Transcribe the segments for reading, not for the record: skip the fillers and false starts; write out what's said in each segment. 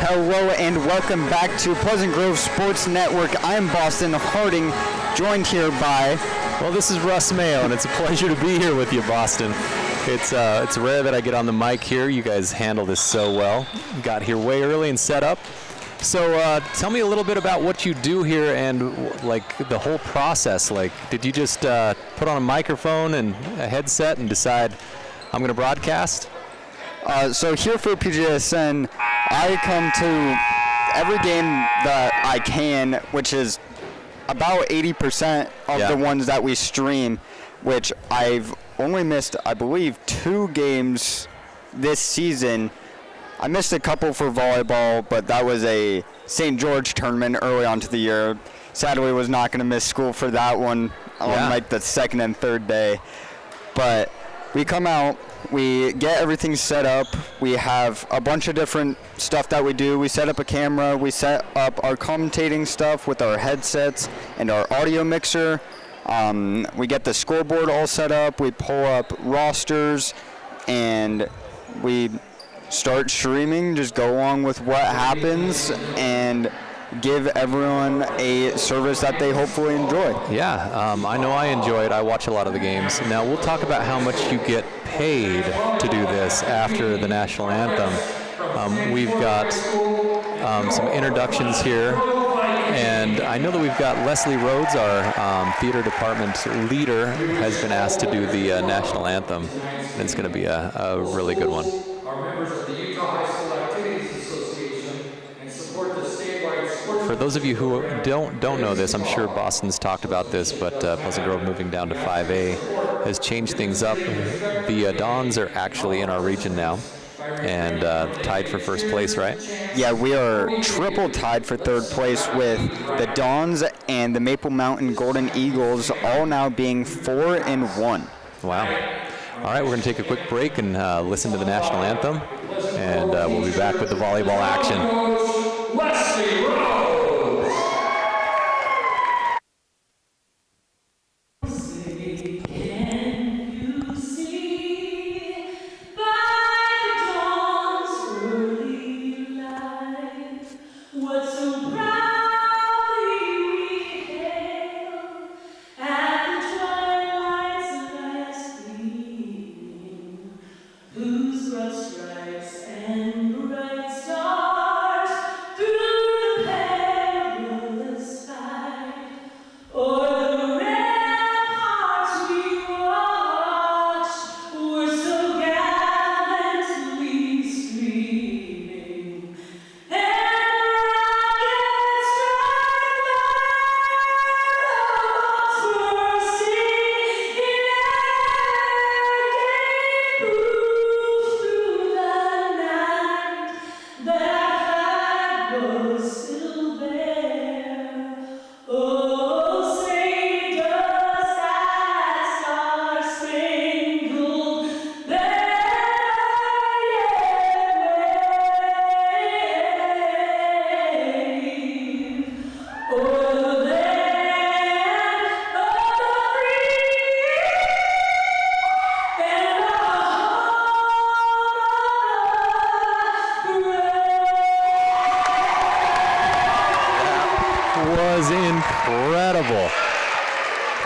Hello and welcome back to Pleasant Grove Sports Network. I'm Boston Harding, joined here by... Well, this is Russ Mayo, and it's a pleasure to be here with you, Boston. It's rare that I get on the mic here. You guys handle this so well. Got here way early and set up. So tell me a little bit about what you do here and like the whole process. Like, did you just put on a microphone and a headset and decide I'm going to broadcast? So here for PGSN, I come to every game that I can, which is about 80% of the ones that we stream, which I've only missed, I believe, 2 games this season. I missed a couple for volleyball, but that was a St. George tournament early on to the year. Sadly, was not going to miss school for that one on like the second and third day. But we come out, we get everything set up. We have a bunch of different stuff that we do. We set up a camera. We set up our commentating stuff with our headsets and our audio mixer. We get the scoreboard all set up. We pull up rosters, and we start streaming, just go along with what happens, and give everyone a service that they hopefully enjoy. Yeah, I know I enjoy it. I watch a lot of the games. Now, we'll talk about how much you get paid to do this after the national anthem. We've got some introductions here, and I know that we've got Leslie Rhodes, our theater department leader, has been asked to do the national anthem, and it's going to be a really good one. For those of you who don't know this, I'm sure Boston's talked about this, but Pleasant Grove moving down to 5A has changed things up. The Dons are actually in our region now and tied for first place, right? Yeah, we are triple tied for third place with the Dons and the Maple Mountain Golden Eagles all now being 4-1. Wow. All right, we're going to take a quick break and listen to the national anthem, and we'll be back with the volleyball action. Leslie Rhodes.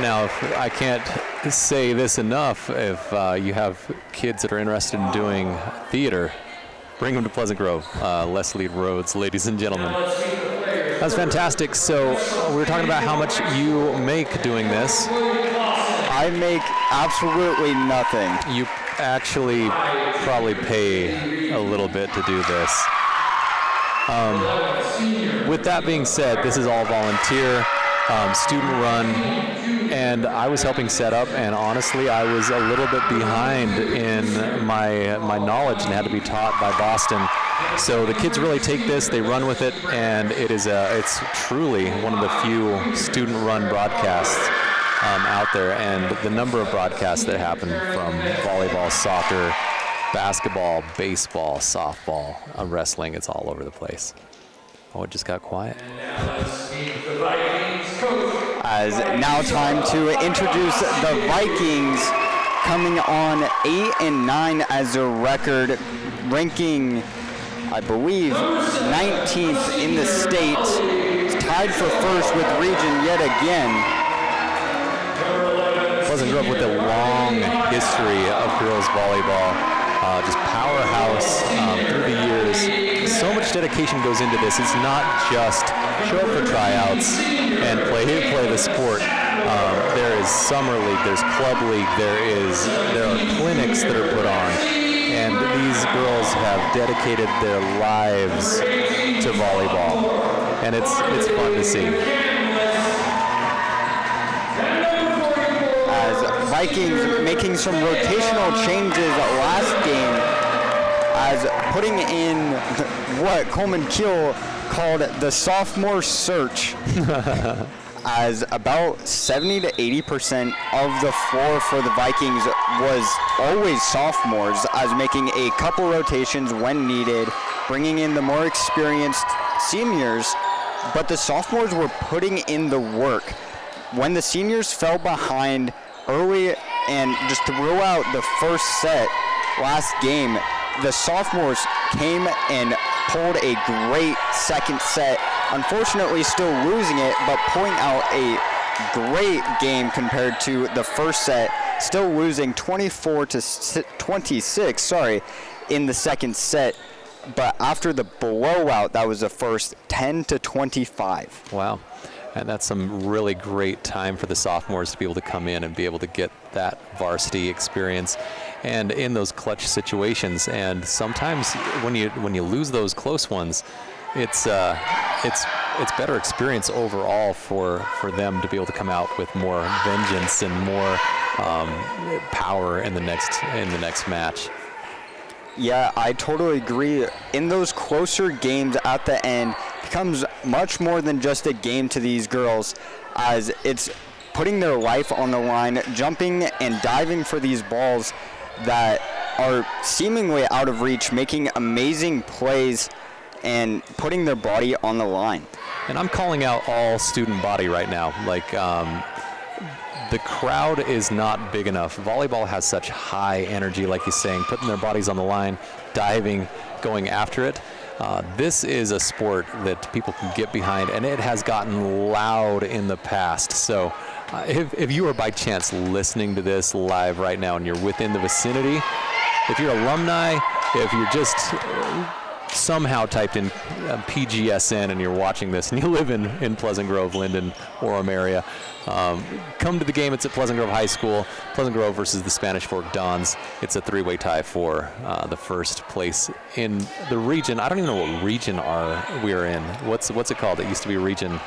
Now, I can't say this enough. If you have kids that are interested in doing theater, bring them to Pleasant Grove. Leslie Rhodes, ladies and gentlemen. That's fantastic. So we were talking about how much you make doing this. I make absolutely nothing. You actually probably pay a little bit to do this. With that being said, this is all volunteer, student run, and I was helping set up, and honestly I was a little bit behind in my knowledge and had to be taught by Boston. So the kids really take this, they run with it, and it's truly one of the few student run broadcasts out there, and the number of broadcasts that happen from volleyball, soccer, basketball, baseball, softball, wrestling, it's all over the place. Oh, it just got quiet. As now time to introduce the Vikings, coming on 8-9 as their record, ranking I believe, 19th in the state. It's tied for first with region yet again. Pleasant Grove with a long history of girls volleyball, just powerhouse through the years. So much dedication goes into this. It's not just show up for tryouts and play the sport. There is summer league, there's club league, there are clinics that are put on, and these girls have dedicated their lives to volleyball, and it's fun to see. Vikings making some rotational changes last game as putting in what Coleman Keel called the sophomore search as about 70 to 80% of the floor for the Vikings was always sophomores, as making a couple rotations when needed, bringing in the more experienced seniors, but the sophomores were putting in the work. When the seniors fell behind early and just throughout the first set last game, the sophomores came and pulled a great second set. Unfortunately, still losing it, but pulling out a great game compared to the first set. Still losing 24 to 26, in the second set. But after the blowout, that was the first, 10 to 25. Wow. And that's some really great time for the sophomores to be able to come in and be able to get that varsity experience and in those clutch situations. And sometimes when you lose those close ones, it's better experience overall for them to be able to come out with more vengeance and more power in the next match. Yeah, I totally agree. In those closer games at the end, becomes much more than just a game to these girls, as it's putting their life on the line, jumping and diving for these balls that are seemingly out of reach, making amazing plays and putting their body on the line. And I'm calling out all student body right now. The crowd is not big enough. Volleyball has such high energy, like he's saying, putting their bodies on the line, diving, going after it. This is a sport that people can get behind, and it has gotten loud in the past. So if you are by chance listening to this live right now and you're within the vicinity, if you're alumni, if you're just somehow typed in PGSN and you're watching this and you live in Pleasant Grove, Linden, Orem area, come to the game. It's at Pleasant Grove High School. Pleasant Grove versus the Spanish Fork Dons. It's a three-way tie for the first place in the region. I don't even know what region we're in. What's it called? It used to be region.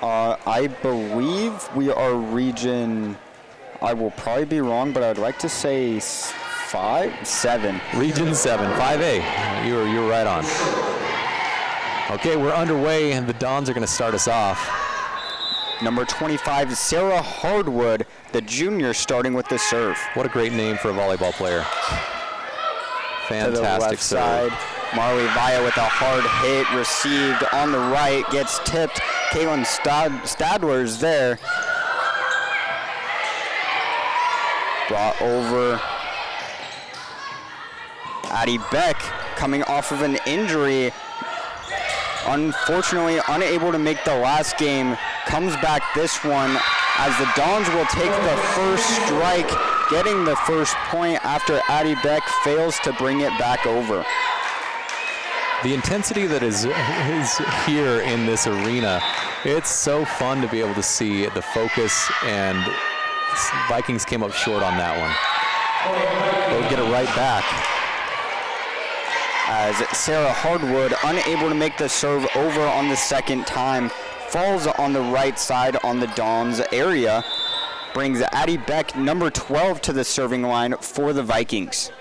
I believe we are region, I will probably be wrong, but I'd like to say 7. Region 7, 5A. You're right on. Okay, we're underway, and the Dons are going to start us off. Number 25, Sarah Hardwood, the junior, starting with the serve. What a great name for a volleyball player. Fantastic to the left serve. Side. Marley Vaya with a hard hit, received on the right, gets tipped. Caitlin Stadler is there. Brought over. Addie Beck coming off of an injury. Unfortunately, unable to make the last game. Comes back this one as the Dons will take the first strike, getting the first point after Addie Beck fails to bring it back over. The intensity that is here in this arena, it's so fun to be able to see the focus, and Vikings came up short on that one. They'll get it right back. As Sarah Hardwood, unable to make the serve over on the second time, falls on the right side on the Dons area, brings Addie Beck, number 12, to the serving line for the Vikings.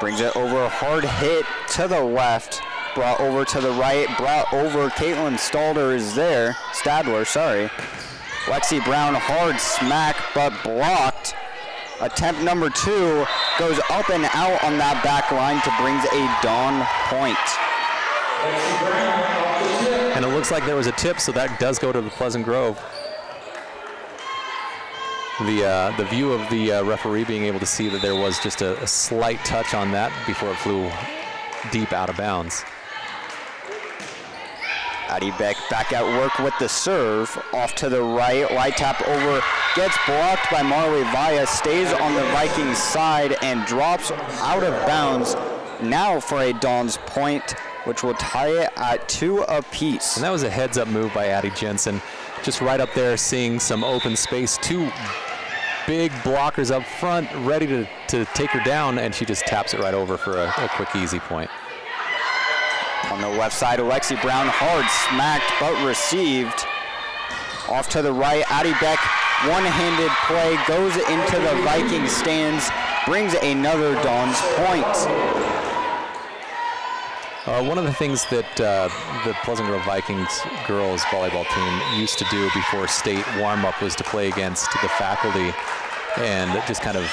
Brings it over, a hard hit to the left, brought over to the right, brought over. Caitlin Stadler is there. Lexi Brown, hard smack, but blocked. Attempt number 2 goes up and out on that back line to brings a Dawn point. And it looks like there was a tip, so that does go to the Pleasant Grove. The view of the referee being able to see that there was just a slight touch on that before it flew deep out of bounds. Addie Beck back at work with the serve. Off to the right, light tap over, gets blocked by Marley Vaya, stays on the Vikings side and drops out of bounds. Now for a Dons point, which will tie it at 2 apiece. And that was a heads-up move by Addie Jensen. Just right up there, seeing some open space. 2 big blockers up front, ready to take her down, and she just taps it right over for a quick, easy point. On the left side, Alexi Brown hard smacked but received. Off to the right, Addie Beck, one-handed play, goes into the Viking stands, brings another Dons point. One of the things that the Pleasant Grove Vikings girls volleyball team used to do before state warm-up was to play against the faculty and just kind of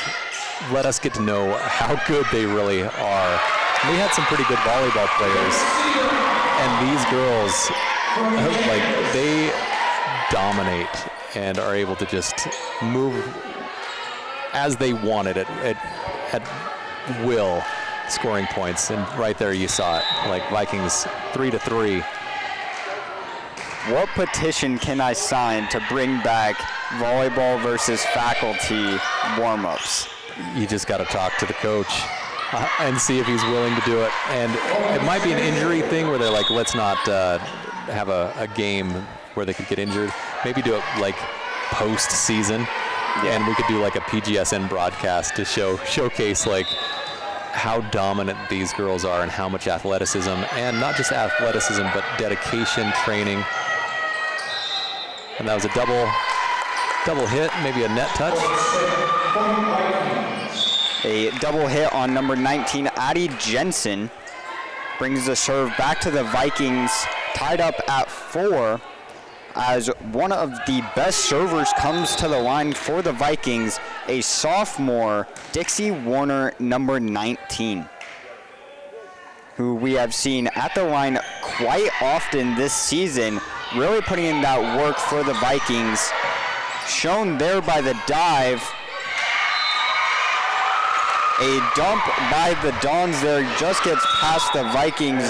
let us get to know how good they really are. We had some pretty good volleyball players, and these girls, like, they dominate and are able to just move as they wanted it at will, scoring points. And right there you saw it, like Vikings 3-3. What petition can I sign to bring back volleyball versus faculty warm-ups? You just got to talk to the coach and see if he's willing to do it. And it might be an injury thing where they're like, let's not have a game where they could get injured. Maybe do it like post-season, and we could do like a PGSN broadcast to showcase like how dominant these girls are and how much athleticism, and not just athleticism, but dedication, training. And that was a double hit, maybe a net touch. A double hit on number 19, Addie Jensen, brings the serve back to the Vikings, tied up at 4, as one of the best servers comes to the line for the Vikings, a sophomore, Dixie Warner, number 19, who we have seen at the line quite often this season, really putting in that work for the Vikings. Shown there by the dive. A dump by the Dons there, just gets past the Vikings,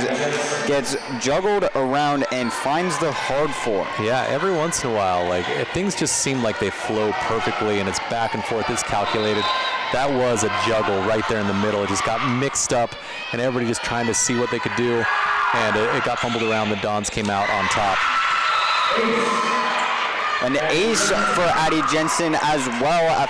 gets juggled around and finds the hard 4. Yeah, every once in a while, like things just seem like they flow perfectly and it's back and forth, it's calculated. That was a juggle right there in the middle. It just got mixed up and everybody just trying to see what they could do, and it got fumbled around. The Dons came out on top. An ace for Addie Jensen as well,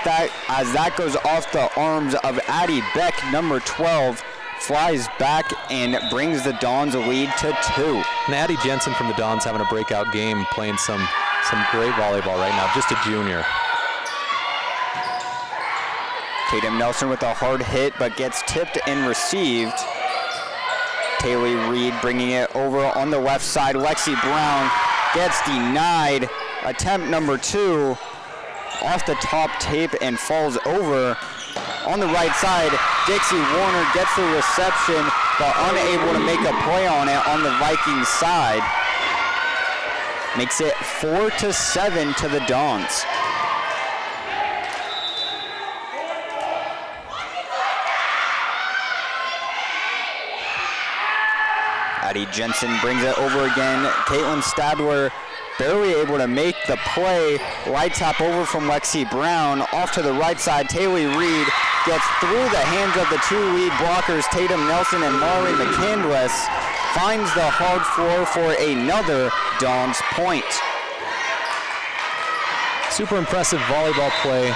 as that goes off the arms of Addie Beck, number 12, flies back and brings the Dons a lead to 2. And Addie Jensen from the Dons having a breakout game, playing some great volleyball right now, just a junior. Tatum Nelson with a hard hit, but gets tipped and received. Taylor Reed bringing it over on the left side. Lexi Brown gets denied. Attempt number 2 off the top tape and falls over. On the right side, Dixie Warner gets the reception, but unable to make a play on it on the Vikings side. Makes it 4-7 to the Dons. Addie Jensen brings it over again. Caitlin Stadler barely able to make the play. Light tap over from Lexi Brown. Off to the right side, Taylor Reed gets through the hands of the 2 lead blockers, Tatum Nelson and Marley McCandless. Finds the hard 4 for another Dons point. Super impressive volleyball play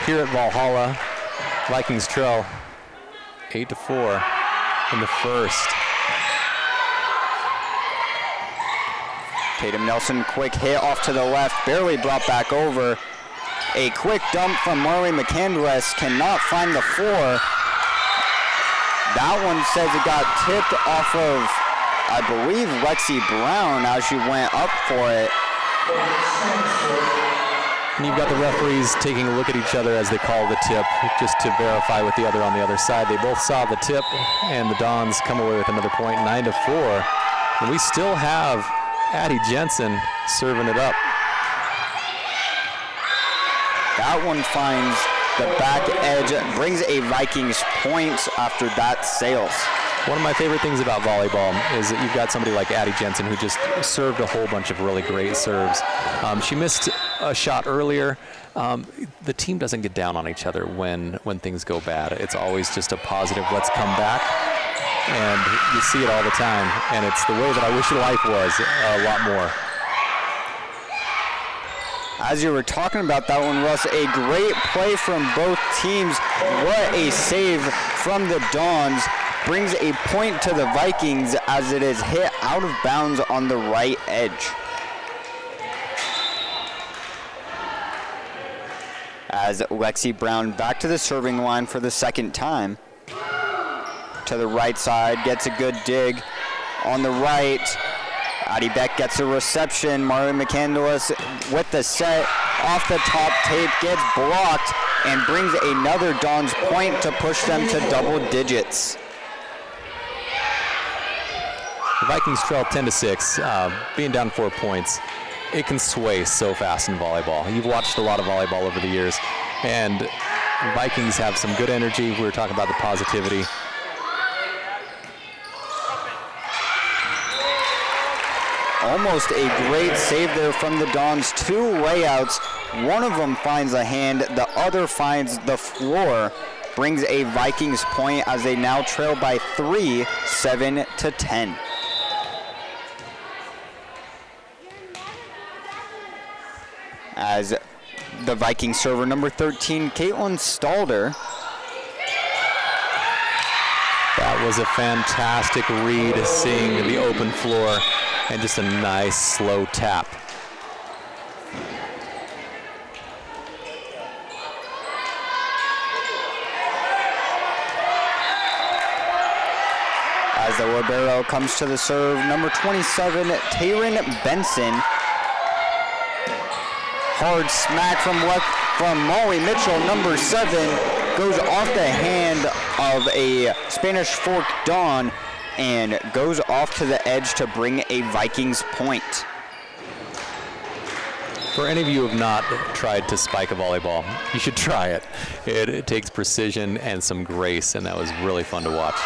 here at Valhalla. Vikings trail 8-4 in the first. Tatum Nelson, quick hit off to the left, barely brought back over. A quick dump from Marley McCandless, cannot find the 4. That one says it got tipped off of, I believe, Lexi Brown as she went up for it. And you've got the referees taking a look at each other as they call the tip, just to verify with the other on the other side. They both saw the tip, and the Dons come away with another point, 9-4. And we still have Addie Jensen serving it up. That one finds the back edge, brings a Vikings point after that sails. One of my favorite things about volleyball is that you've got somebody like Addie Jensen who just served a whole bunch of really great serves. She missed a shot earlier. The team doesn't get down on each other when things go bad. It's always just a positive, let's come back. And you see it all the time. And it's the way that I wish life was a lot more. As you were talking about that one, Russ, a great play from both teams. What a save from the Dons. Brings a point to the Vikings as it is hit out of bounds on the right edge. As Lexi Brown back to the serving line for the second time. To the right side, gets a good dig on the right. Addie Beck gets a reception. Mario McCandless with the set off the top tape, gets blocked, and brings another Dons point to push them to double digits. The Vikings trail 10-6, being down 4 points. It can sway so fast in volleyball. You've watched a lot of volleyball over the years, and Vikings have some good energy. We were talking about the positivity. Almost a great save there from the Dons. 2 layouts. One of them finds a hand, the other finds the floor. Brings a Vikings point as they now trail by 3, 7-10. As the Viking server, number 13, Caitlin Stalder. That was a fantastic read, seeing the open floor, and just a nice slow tap. As the libero comes to the serve, number 27, Taryn Benson. Hard smack from Molly Mitchell, number 7, goes off the hand of a Spanish Fork Don and goes off to the edge to bring a Vikings point. For any of you who have not tried to spike a volleyball, you should try it. It takes precision and some grace, and that was really fun to watch.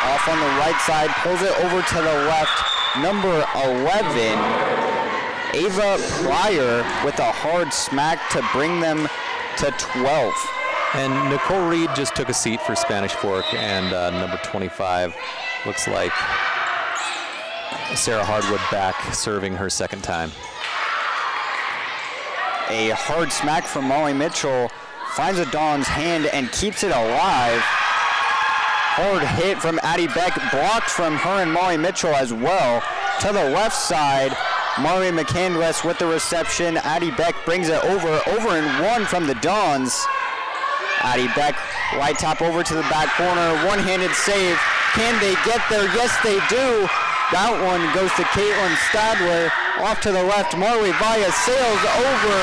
Off on the right side, pulls it over to the left. Number 11, Ava Pryor with a hard smack to bring them to 12. And Nicole Reed just took a seat for Spanish Fork, and number 25 looks like Sarah Hardwood back serving her second time. A hard smack from Molly Mitchell finds a Don's hand and keeps it alive. Hard hit from Addie Beck, blocked from her and Molly Mitchell as well. To the left side, Mari McCandless with the reception. Addie Beck brings it over and 1 from the Dons. Addie Beck, right tap over to the back corner, one-handed save. Can they get there? Yes, they do. That one goes to Caitlin Stadler. Off to the left, Marley Vaya sails over,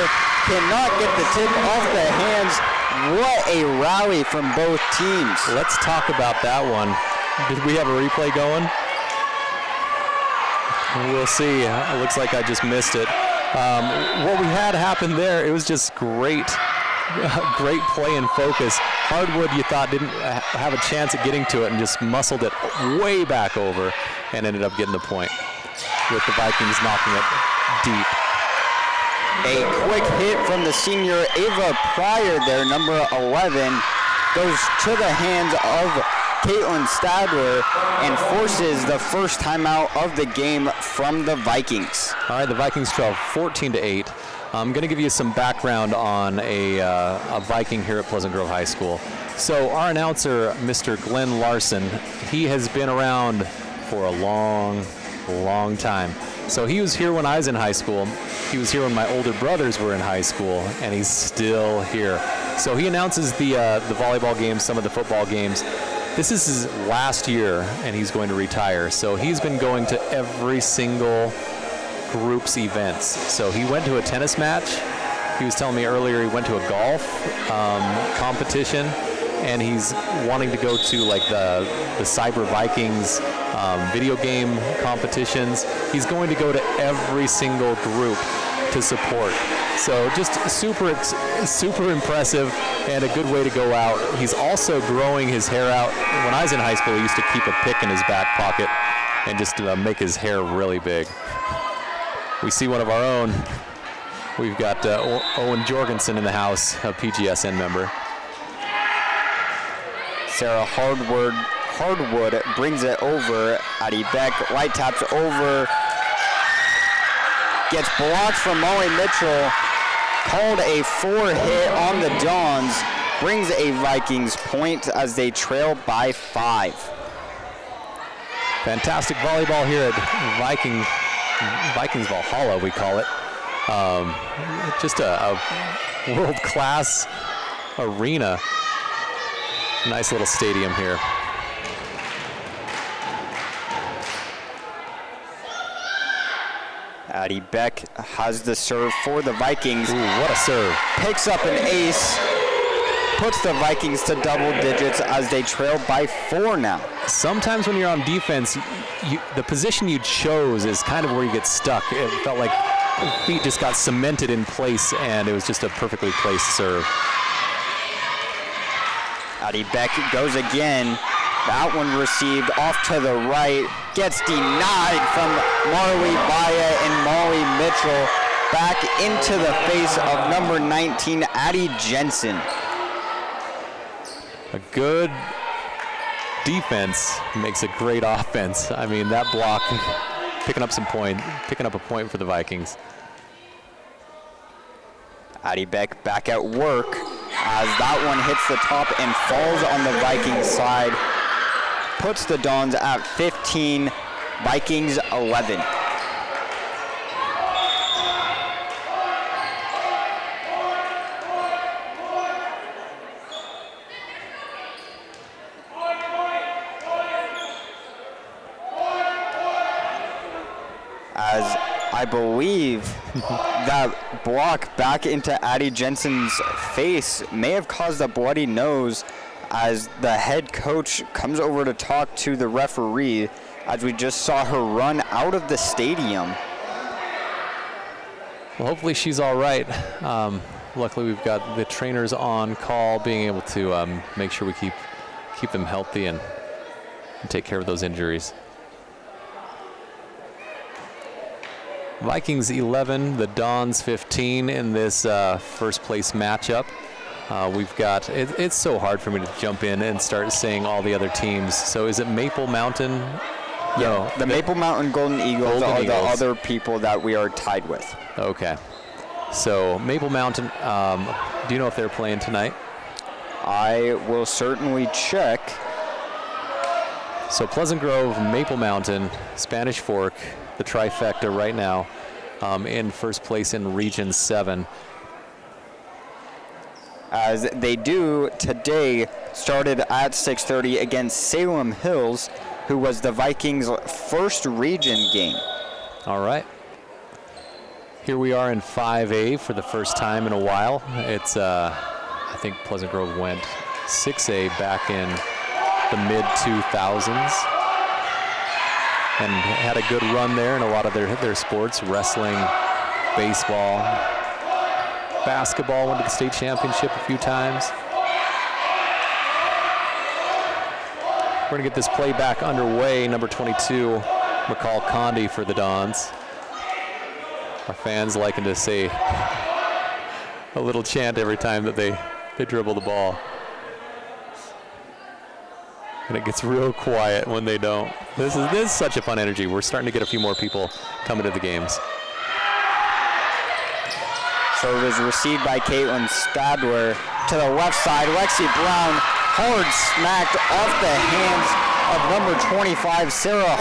cannot get the tip off the hands. What a rally from both teams. Let's talk about that one. Did we have a replay going? We'll see. It looks like I just missed it. What we had happen there, it was just great play and focus. Hardwood, you thought, didn't have a chance at getting to it and just muscled it way back over and ended up getting the point, with the Vikings knocking it deep. A quick hit from the senior Ava Pryor there, number 11, goes to the hands of Caitlin Stadler and forces the first timeout of the game from the Vikings. All right, the Vikings trail 14-8. I'm going to give you some background on a Viking here at Pleasant Grove High School. So our announcer, Mr. Glenn Larson, he has been around for a long time. So he was here when I was in high school. He was here when my older brothers were in high school, and he's still here. So he announces the volleyball games, some of the football games. This is his last year, and he's going to retire. So he's been going to every single group's events. So he went to a tennis match. He was telling me earlier he went to a golf competition, and he's wanting to go to like the Cyber Vikings video game competitions. He's going to go to every single group to support. So just super impressive and a good way to go out. He's also growing his hair out. When I was in high school, he used to keep a pick in his back pocket and just make his hair really big. We see one of our own. We've got Owen Jorgensen in the house, a PGSN member. Sarah Hardwood brings it over. Addie Beck light taps over. Gets blocked from Molly Mitchell. Called a 4-hit on the Dons. Brings a Vikings point as they trail by 5. Fantastic volleyball here at Vikings Valhalla, we call it. Just a world-class arena. Nice little stadium here. Addie Beck has the serve for the Vikings. Ooh, what a serve. Picks up an ace. Puts the Vikings to double digits as they trail by 4 now. Sometimes when you're on defense, the position you chose is kind of where you get stuck. It felt like feet just got cemented in place, and it was just a perfectly placed serve. Addie Beck goes again. That one received off to the right. Gets denied from Marley Baya and Molly Mitchell. Back into the face of number 19, Addie Jensen. A good defense makes a great offense. I mean, that block picking up a point for the Vikings. Addie Beck back at work as that one hits the top and falls on the Vikings side. Puts the Dons at 15, Vikings 11. As I believe that block back into Addie Jensen's face may have caused a bloody nose, as the head coach comes over to talk to the referee, as we just saw her run out of the stadium. Well, hopefully she's all right. Luckily, we've got the trainers on call, being able to make sure we keep them healthy and take care of those injuries. Vikings 11, the Dons 15 in this first place matchup. We've got, it's so hard for me to jump in and start saying all the other teams. So is it Maple Mountain? Yeah, no, the Maple Mountain Golden Eagles are the other people that we are tied with. Okay. So Maple Mountain, do you know if they're playing tonight? I will certainly check. So Pleasant Grove, Maple Mountain, Spanish Fork, the trifecta right now in first place in Region 7. As they do today, started at 6:30 against Salem Hills, who was the Vikings' first region game. All right. Here we are in 5A for the first time in a while. It's, I think Pleasant Grove went 6A back in the mid-2000s and had a good run there in a lot of their sports, wrestling, baseball, basketball, went to the state championship a few times. We're gonna get this play back underway. Number 22, McCall Condi for the Dons. Our fans liking to say a little chant every time that they dribble the ball. And it gets real quiet when they don't. This is such a fun energy. We're starting to get a few more people coming to the games. Serve is received by Caitlin Stadler to the left side. Lexi Brown hard smacked off the hands of number 25, Sarah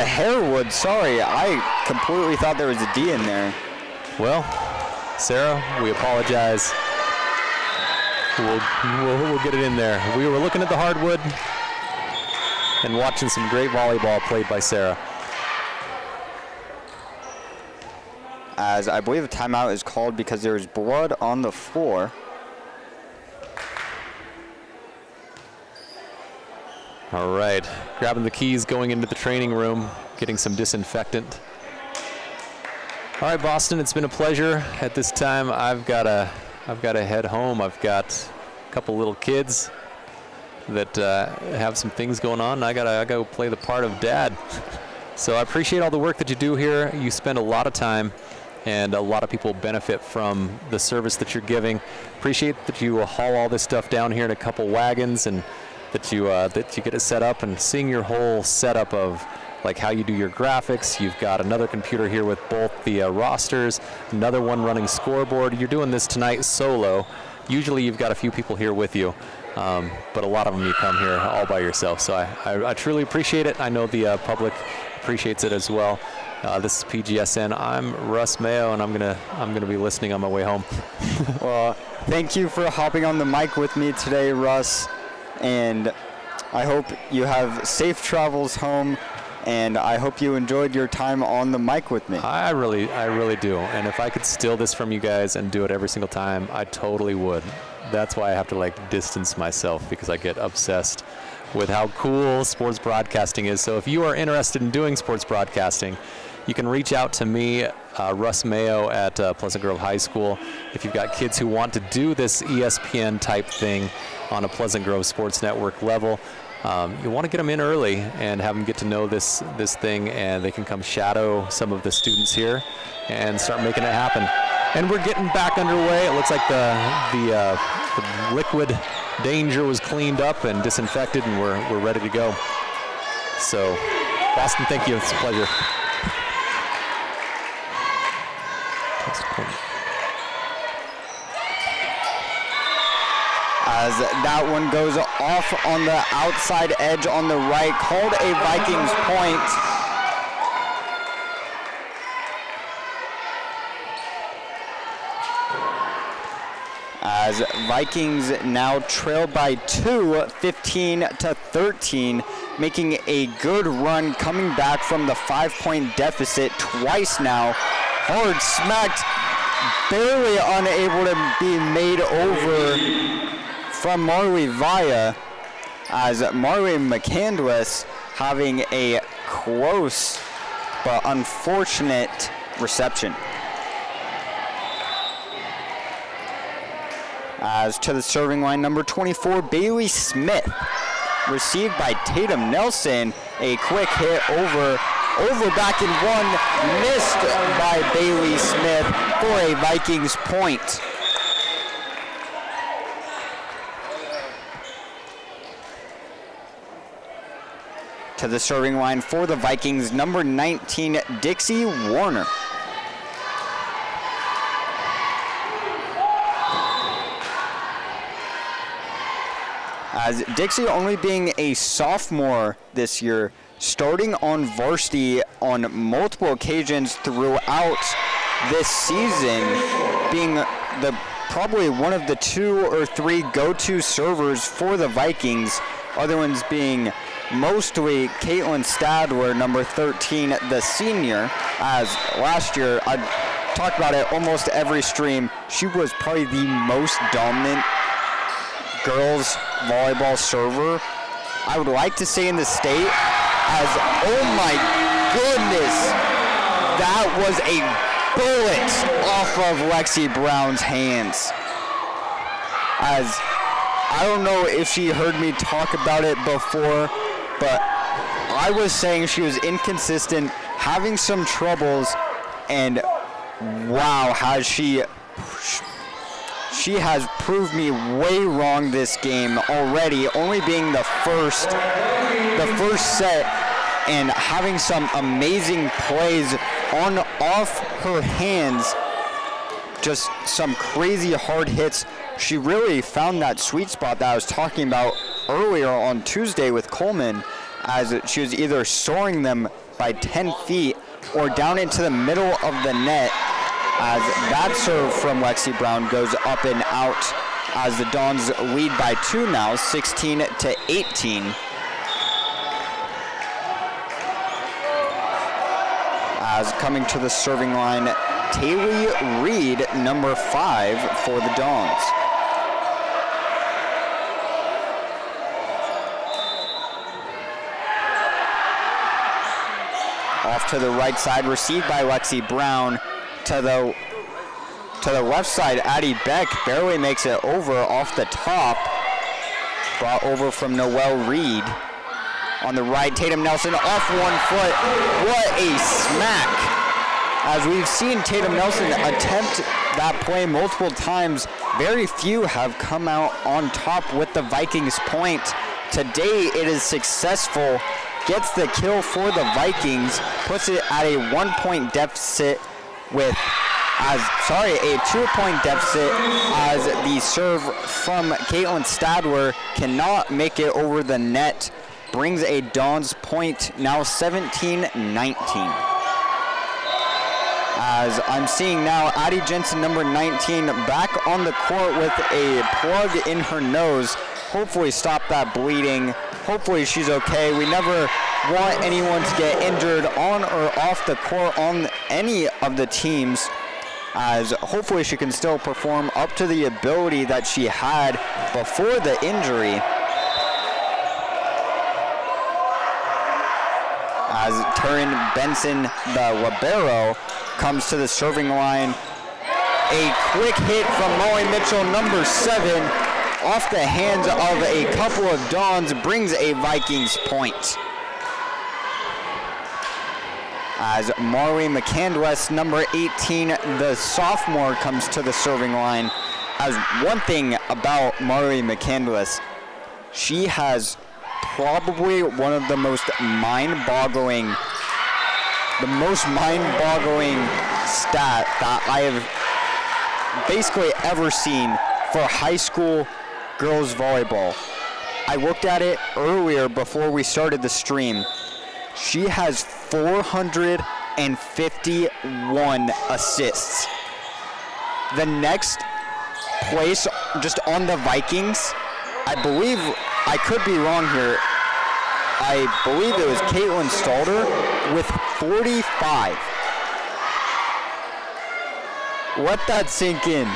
Harewood, sorry. I completely thought there was a D in there. Well, Sarah, we apologize. We'll get it in there. We were looking at the hardwood and watching some great volleyball played by Sarah. As I believe a timeout is called because there is blood on the floor. All right, grabbing the keys, going into the training room, getting some disinfectant. All right, Boston, it's been a pleasure. At this time, I've got to head home. I've got a couple little kids that have some things going on. I gotta go play the part of dad. So I appreciate all the work that you do here. You spend a lot of time, and a lot of people benefit from the service that you're giving. Appreciate that you haul all this stuff down here in a couple wagons, and that you get it set up, and seeing your whole setup of like how you do your graphics. You've got another computer here with both the rosters, another one running scoreboard. You're doing this tonight solo. Usually you've got a few people here with you, but a lot of them you come here all by yourself. So I truly appreciate it. I know the public appreciates it as well. This is PGSN. I'm Russ Mayo, and I'm gonna be listening on my way home. Well, thank you for hopping on the mic with me today, Russ, and I hope you have safe travels home. And I hope you enjoyed your time on the mic with me. I really do. And if I could steal this from you guys and do it every single time, I totally would. That's why I have to like distance myself, because I get obsessed with how cool sports broadcasting is. So if you are interested in doing sports broadcasting, you can reach out to me, Russ Mayo at Pleasant Grove High School. If you've got kids who want to do this ESPN type thing on a Pleasant Grove Sports Network level, you want to get them in early and have them get to know this thing, and they can come shadow some of the students here and start making it happen. And we're getting back underway. It looks like the liquid danger was cleaned up and disinfected, and we're ready to go. So, Boston, thank you. It's a pleasure. As that one goes off on the outside edge on the right, called a Vikings point. As Vikings now trail by 2, 15-13, making a good run, coming back from the 5-point deficit twice now. Hard smacked, barely unable to be made over from Marley Via, as Marley McCandless having a close but unfortunate reception. As to the serving line, number 24, Bailey Smith, received by Tatum Nelson. A quick hit over back in one, missed by Bailey Smith for a Vikings point. To the serving line for the Vikings, number 19, Dixie Warner. As Dixie, only being a sophomore this year, starting on varsity on multiple occasions throughout this season, being probably one of the 2 or 3 go-to servers for the Vikings, other ones being mostly Caitlin Stadler, number 13, the senior, as last year, I talked about it almost every stream, she was probably the most dominant girls volleyball server, I would like to say, in the state, as, oh my goodness, that was a bullet off of Lexi Brown's hands. As I don't know if she heard me talk about it before, but I was saying she was inconsistent, having some troubles, and wow, has she has proved me way wrong this game already, only being the first set, and having some amazing plays off her hands, just some crazy hard hits. She really found that sweet spot that I was talking about earlier on Tuesday with Coleman, as she was either soaring them by 10 feet or down into the middle of the net, as that serve from Lexi Brown goes up and out, as the Dons lead by 2 now, 16-18. As coming to the serving line, Taylor Reed, number 5 for the Dons. Off to the right side, received by Lexi Brown. to the left side. Addie Beck barely makes it over off the top. Brought over from Noelle Reed. On the right, Tatum Nelson off 1 foot. What a smack. As we've seen Tatum Nelson attempt that play multiple times, very few have come out on top with the Vikings point. Today it is successful, gets the kill for the Vikings, puts it at a 1-point deficit with, a 2-point deficit as the serve from Caitlin Stadler cannot make it over the net. Brings a Dons point, now 17-19. As I'm seeing now, Addie Jensen, number 19, back on the court with a plug in her nose. Hopefully stop that bleeding. Hopefully she's okay. We never want anyone to get injured on or off the court on any of the teams, as hopefully she can still perform up to the ability that she had before the injury. As Taryn Benson, the libero, comes to the serving line. A quick hit from Molly Mitchell, number 7, off the hands of a couple of Dons, brings a Vikings point. As Marley McCandless, number 18, the sophomore, comes to the serving line. As one thing about Marley McCandless, she has probably one of the most mind-boggling stat that I have basically ever seen for high school girls volleyball. I looked at it earlier before we started the stream. She has 451 assists. The next place just on the Vikings, I believe, I could be wrong here, I believe it was Caitlin Stalder with 45. Let that sink in.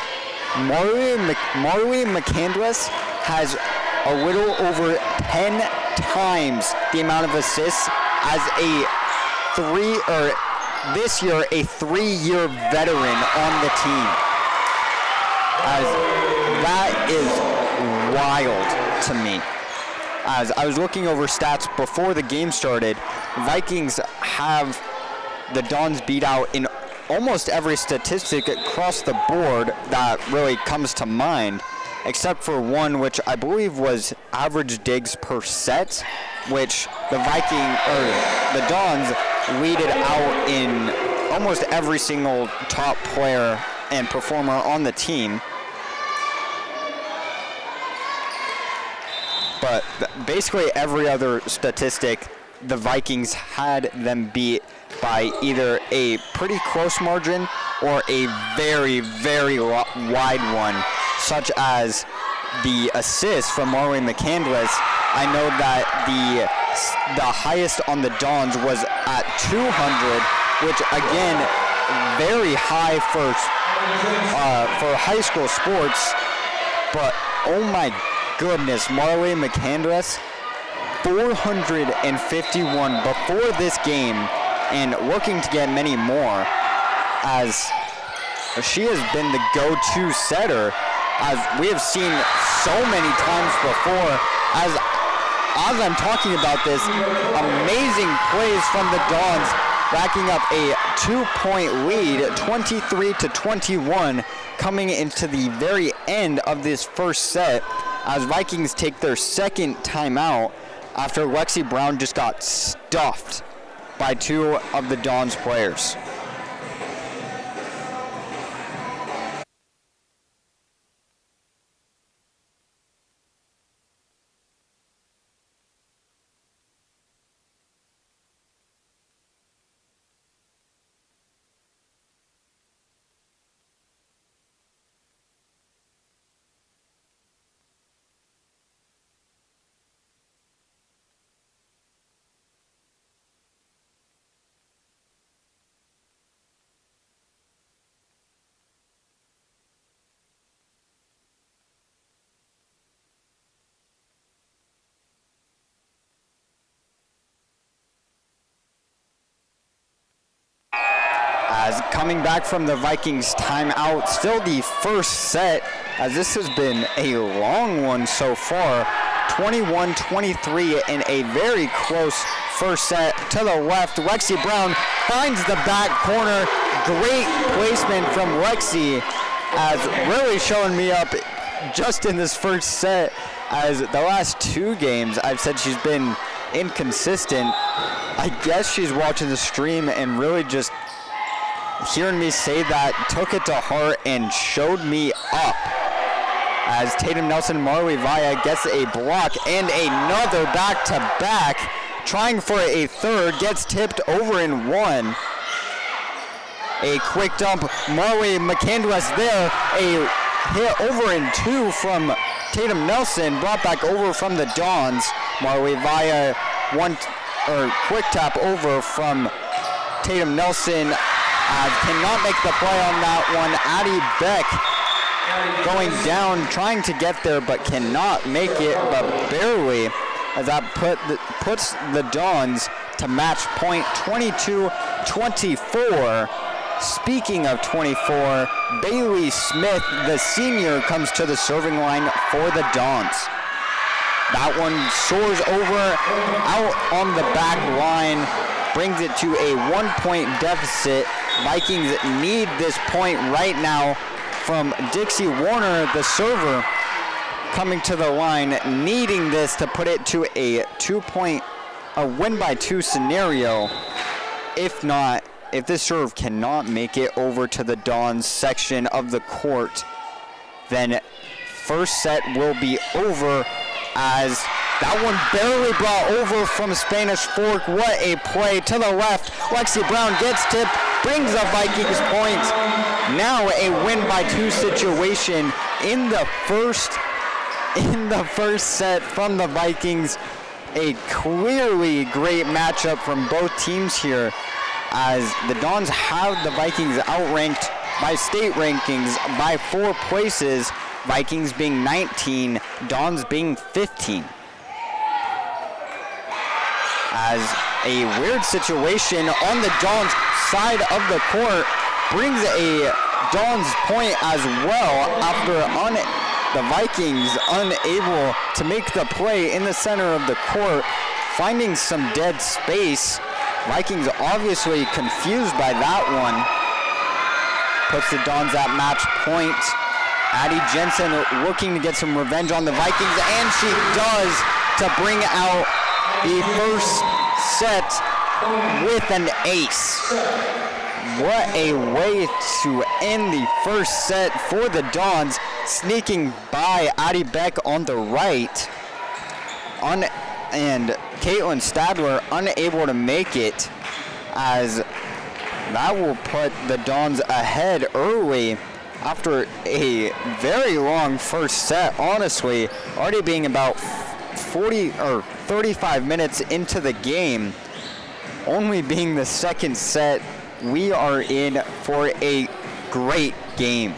Marley McCandless has a little over 10 times the amount of assists as this year a 3-year veteran on the team. As that is wild to me. As I was looking over stats before the game started, Vikings have the Dons beat out in almost every statistic across the board that really comes to mind, except for one, which I believe was average digs per set, which the Dons leaded out in almost every single top player and performer on the team. But basically every other statistic, the Vikings had them beat by either a pretty close margin or a very, very wide one, such as the assist from Marley McCandless. I know that the highest on the Dons was at 200, which again, very high for high school sports. But oh my goodness, Marley McCandless, 451 before this game, and looking to get many more, as she has been the go-to setter, as we have seen so many times before. As I'm talking about this, amazing plays from the Dons, racking up a 2-point lead, 23-21, coming into the very end of this first set, as Vikings take their second timeout after Lexi Brown just got stuffed by 2 of the Dons players. As coming back from the Vikings timeout, still the first set, as this has been a long one so far. 21-23 in a very close first set. To the left, Lexi Brown finds the back corner. Great placement from Lexi, as really showing me up just in this first set, as the last 2 games I've said she's been inconsistent. I guess she's watching the stream and really just hearing me say that took it to heart and showed me up. As Tatum Nelson, Marley Vaya gets a block and another back-to-back, trying for a third, gets tipped over in 1. A quick dump, Marley McCandless there, a hit over in 2 from Tatum Nelson, brought back over from the Dons. Marley Vaya, quick tap over from Tatum Nelson, cannot make the play on that one. Addie Beck going down, trying to get there, but cannot make it, but barely, as that puts the Dons to match point 22-24. Speaking of 24, Bailey Smith, the senior, comes to the serving line for the Dons. That one soars over, out on the back line, brings it to a 1-point deficit. Vikings need this point right now from Dixie Warner, the server, coming to the line, needing this to put it to a 2-point, a win by 2 scenario. If not, if this serve cannot make it over to the Dons section of the court, then first set will be over, as that one barely brought over from Spanish Fork. What a play to the left. Lexi Brown gets tipped, brings the Vikings points. Now a win by 2 situation in the first set from the Vikings. A clearly great matchup from both teams here, as the Dons have the Vikings outranked by state rankings by 4 places, Vikings being 19, Dons being 15. As a weird situation on the Dons side of the court brings a Dons point as well, after the Vikings unable to make the play in the center of the court, finding some dead space. Vikings obviously confused by that one. Puts the Dons at match point. Addie Jensen looking to get some revenge on the Vikings, and she does, to bring out the first set with an ace. What a way to end the first set for the Dons, sneaking by Addie Beck on the right. And Caitlin Stadler unable to make it, as that will put the Dons ahead early after a very long first set, honestly, already being about 40 or 35 minutes into the game, only being the second set. We are in for a great game.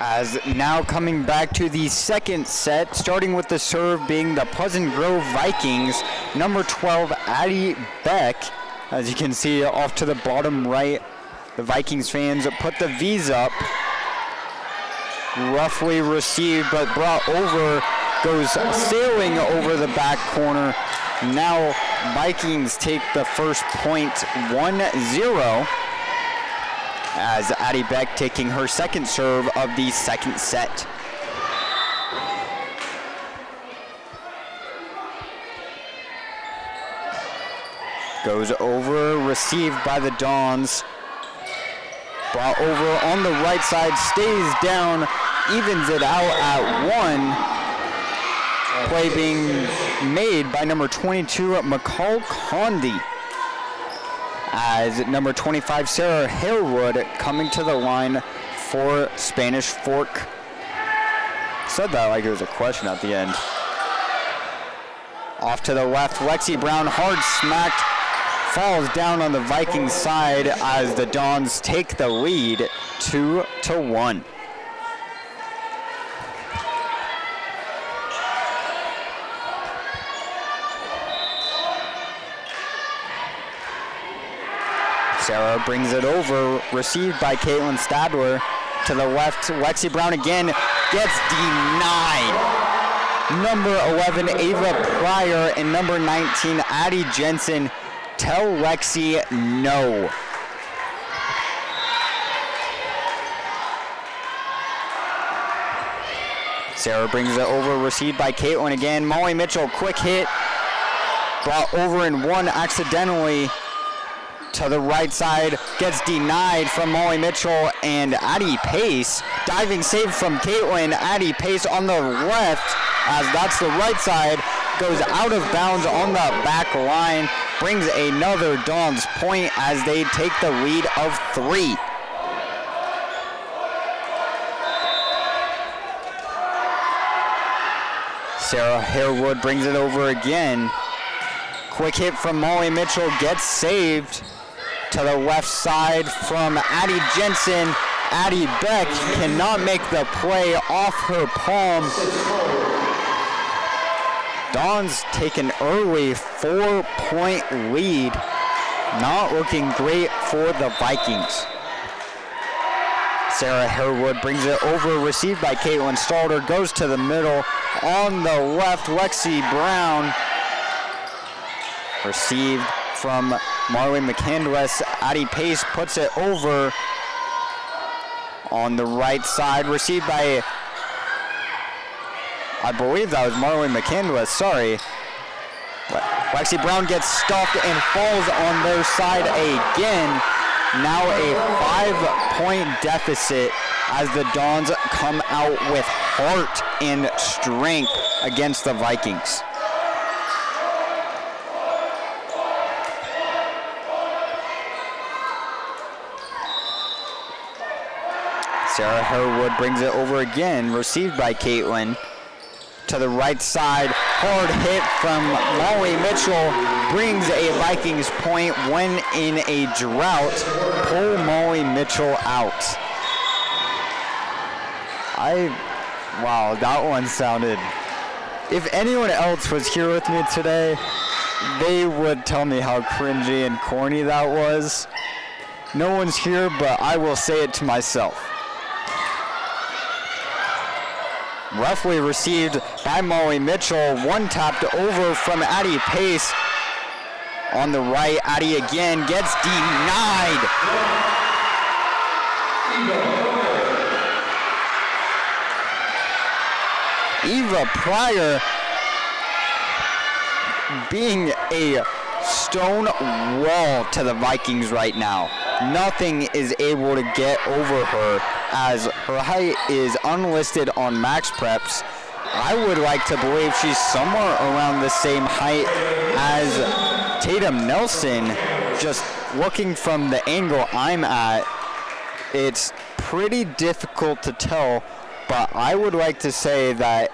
As now coming back to the second set, starting with the serve being the Pleasant Grove Vikings, number 12, Addie Beck. As you can see off to the bottom right, the Vikings fans put the V's up. Roughly received, but brought over, goes sailing over the back corner. Now Vikings take the first point 1-0. As Addie Beck taking her second serve of the second set. Goes over, received by the Dons. Brought over on the right side, stays down, evens it out at 1. Play being made by number 22, McCall Condi. As number 25, Sarah Harewood, coming to the line for Spanish Fork. Said that like it was a question at the end. Off to the left, Lexi Brown, hard smacked, falls down on the Vikings side as the Dons take the lead 2-1. Sarah brings it over, received by Caitlin Stadler. To the left, Lexi Brown again gets denied. Number 11, Ava Pryor, and number 19, Addie Jensen, tell Lexi no. Sarah brings it over, received by Caitlin again. Molly Mitchell, quick hit, brought over in one accidentally. To the right side, gets denied from Molly Mitchell, and Addie Pace, diving save from Caitlin. Addie Pace on the left, as that's the right side, goes out of bounds on the back line, brings another Dons point as they take the lead of 3. Sarah Harewood brings it over again. Quick hit from Molly Mitchell, gets saved. To the left side from Addie Jensen. Addie Beck cannot make the play off her palm. Dons take an early 4-point lead. Not looking great for the Vikings. Sarah Harewood brings it over, received by Caitlin Stalder, goes to the middle. On the left, Lexi Brown, received from Marley McCandless. Addie Pace puts it over on the right side, received by, I believe that was Marley McCandless, sorry. Lexi Brown gets stuffed and falls on their side again. Now a 5-point deficit as the Dons come out with heart and strength against the Vikings. Sarah Harewood brings it over again, received by Caitlin. To the right side, hard hit from Molly Mitchell, brings a Vikings point when in a drought. Pull Molly Mitchell out. Wow, that one sounded, if anyone else was here with me today, they would tell me how cringy and corny that was. No one's here, but I will say it to myself. Roughly received by Molly Mitchell, one tapped over from Addie Pace. On the right, Addie again gets denied. Eva Pryor being a stone wall to the Vikings right now. Nothing is able to get over her as her height is unlisted on Max Preps. I would like to believe she's somewhere around the same height as Tatum Nelson. Just looking from the angle I'm at, it's pretty difficult to tell, but I would like to say that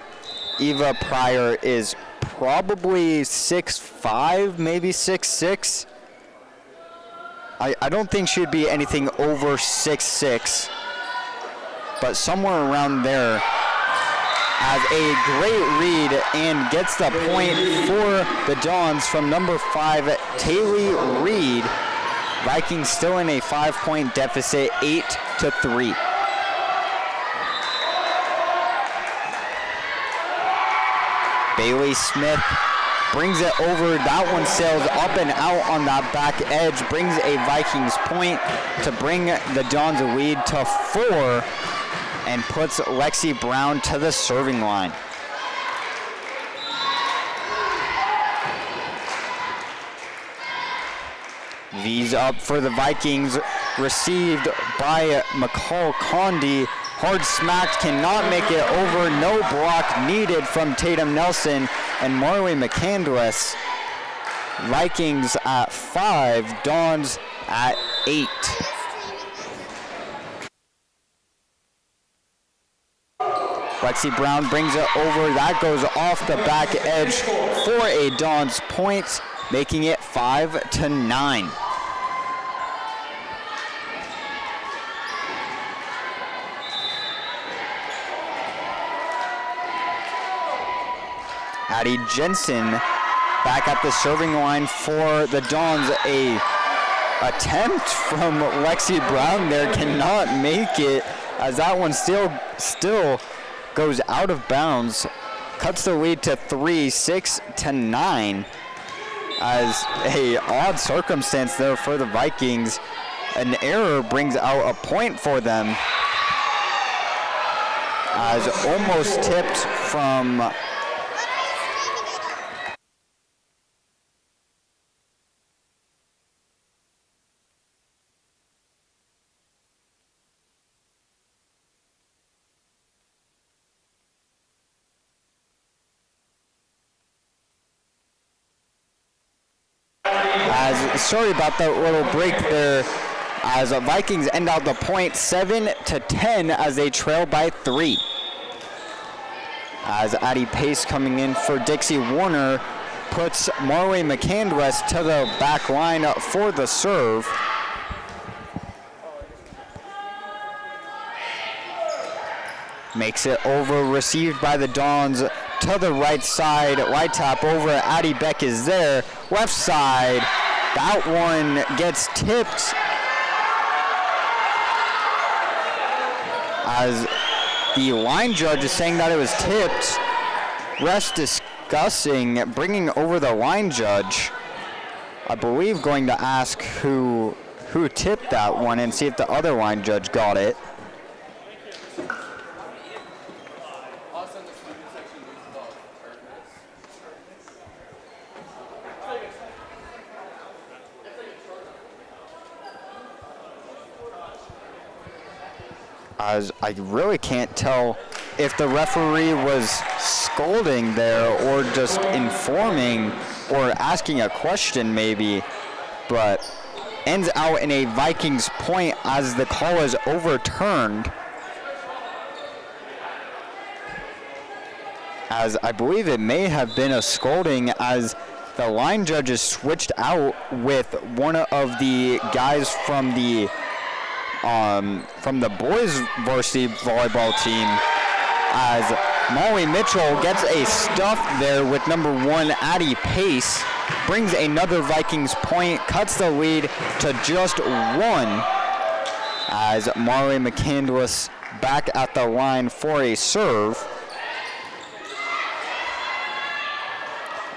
Eva Pryor is probably 6'5", maybe 6'6". I don't think she'd be anything over 6'6". but somewhere around there. Has a great read and gets the point for the Dons from number 5, Taylor Reed. Vikings still in a 5-point deficit, 8-3. Bailey Smith brings it over. That one sails up and out on that back edge, brings a Vikings point to bring the Dons a lead to 4. And puts Lexi Brown to the serving line. V's up for the Vikings, received by McCall Condi. Hard smacked, cannot make it over. No block needed from Tatum Nelson and Marley McCandless. Vikings at 5, Dons at 8. Lexi Brown brings it over. That goes off the back edge for a Dons point, making it 5-9. Addie Jensen back at the serving line for the Dons. A attempt from Lexi Brown there, cannot make it, as that one still goes out of bounds, cuts the lead to 3, 6-9. As a odd circumstance there for the Vikings, an error brings out a point for them. As almost tipped from sorry about that little break there, as the Vikings end out the point 7-10 as they trail by 3. As Addie Pace coming in for Dixie Warner puts Marley McCandless to the back line for the serve. Makes it over, received by the Dons to the right side. Light tap over, Addie Beck is there. Left side. That one gets tipped as the line judge is saying that it was tipped. Refs discussing bringing over the line judge. I believe going to ask who tipped that one and see if the other line judge got it. As I really can't tell if the referee was scolding there or just informing or asking a question maybe, but ends out in a Vikings point as the call is overturned. As I believe it may have been a scolding, as the line judges switched out with one of the guys from the boys varsity volleyball team, as Molly Mitchell gets a stuff there with number 1 Addie Pace, brings another Vikings point, cuts the lead to just 1, as Molly McCandless back at the line for a serve.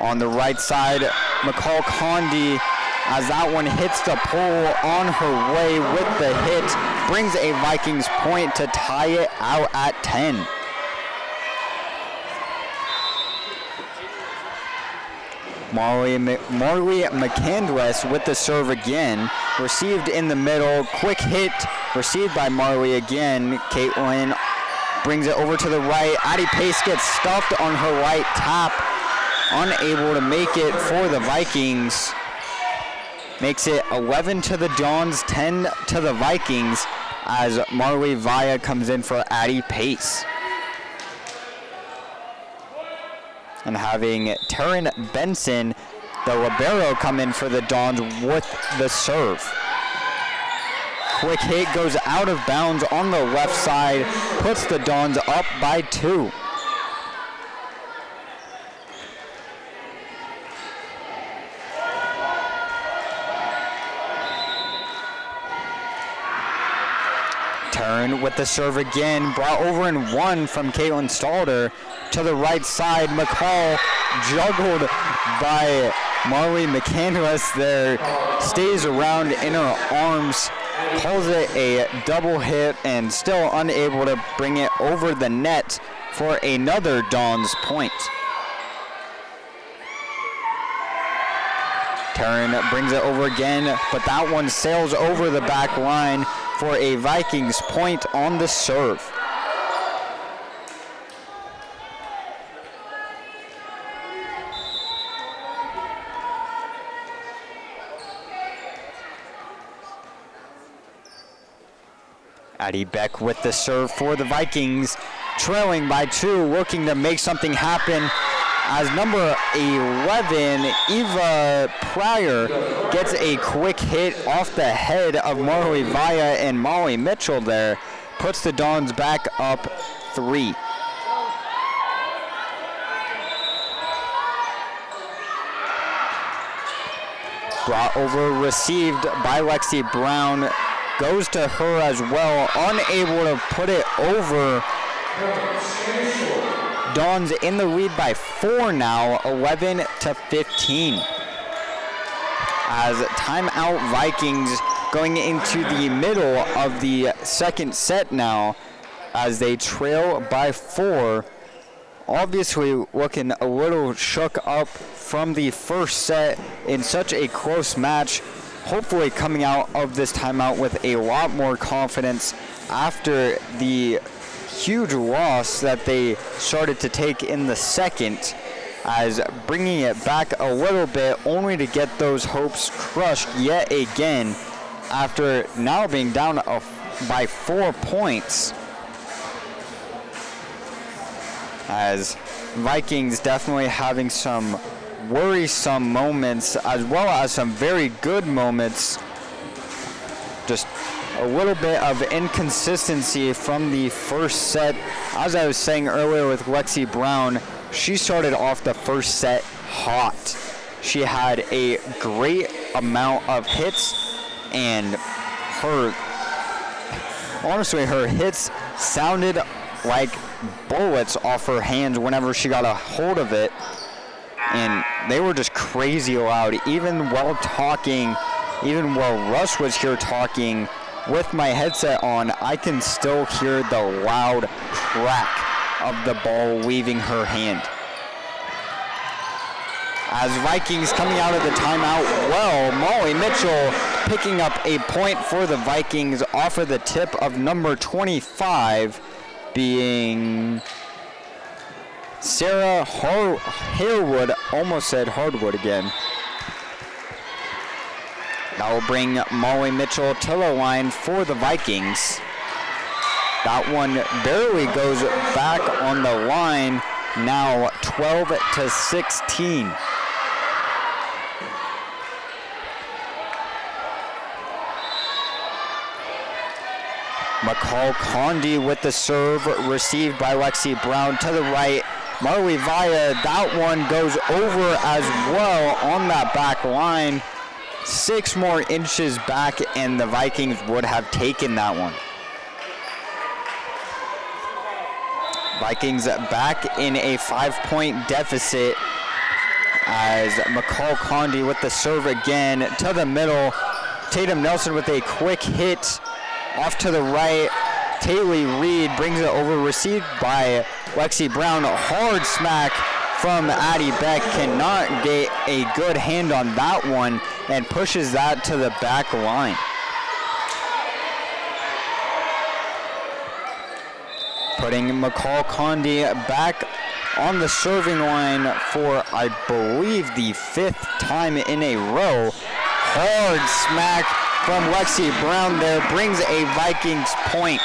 On the right side, McCall Condi, as that one hits the pole on her way with the hit, brings a Vikings point to tie it out at 10. Marley McCandless with the serve again, received in the middle, quick hit, received by Marley again. Caitlin brings it over to the right. Addie Pace gets stuffed on her right tap, unable to make it for the Vikings. Makes it 11 to the Dons, 10 to the Vikings, as Marley Vaya comes in for Addie Pace. And having Taryn Benson, the libero, come in for the Dons with the serve. quick hit goes out of bounds on the left side, puts the Dons up by 2. Turn with the serve again, brought over in 1 from Caitlin Stalder. To the right side, McCall juggled by Marley McCandless there, stays around in her arms, calls it a double hit, and still unable to bring it over the net for another Dons point. Turn brings it over again, but that one sails over the back line for a Vikings point on the serve. Addie Beck with the serve for the Vikings, trailing by 2, looking to make something happen as number 11, Eva Pryor, gets a quick hit off the head of Marley Vaya and Molly Mitchell there, puts the Dons back up 3. Brought over, received by Lexi Brown, goes to her as well, unable to put it over. Dons in the lead by 4 now, 11-15. As timeout Vikings going into the middle of the second set now, as they trail by 4. Obviously looking a little shook up from the first set in such a close match. Hopefully coming out of this timeout with a lot more confidence after the huge loss that they started to take in the second, as bringing it back a little bit only to get those hopes crushed yet again after now being down by 4 points. As Vikings definitely having some worrisome moments as well as some very good moments. Just a little bit of inconsistency from the first set. As I was saying earlier with Lexi Brown, she started off the first set hot. She had a great amount of hits, and her hits sounded like bullets off her hands whenever she got a hold of it, and they were just crazy loud. Even while Russ was here talking with my headset on, I can still hear the loud crack of the ball leaving her hand. As Vikings coming out of the timeout, Molly Mitchell picking up a point for the Vikings off of the tip of number 25, being Sarah Harewood. Almost said Hardwood again. That will bring Molly Mitchell to the line for the Vikings. That one barely goes back on the line, now 12-16. McCall Condi with the serve, received by Lexi Brown to the right. Marley Vaya, that one goes over as well on that back line. 6 more inches back, and the Vikings would have taken that one. Vikings back in a 5-point deficit as McCall Condi with the serve again to the middle. Tatum Nelson with a quick hit off to the right. Taylor Reed brings it over, received by Lexi Brown. A hard smack from Addie Beck, cannot get a good hand on that one and pushes that to the back line. Putting McCall Condi back on the serving line for, I believe, the 5th time in a row. Hard smack from Lexi Brown there brings a Vikings point.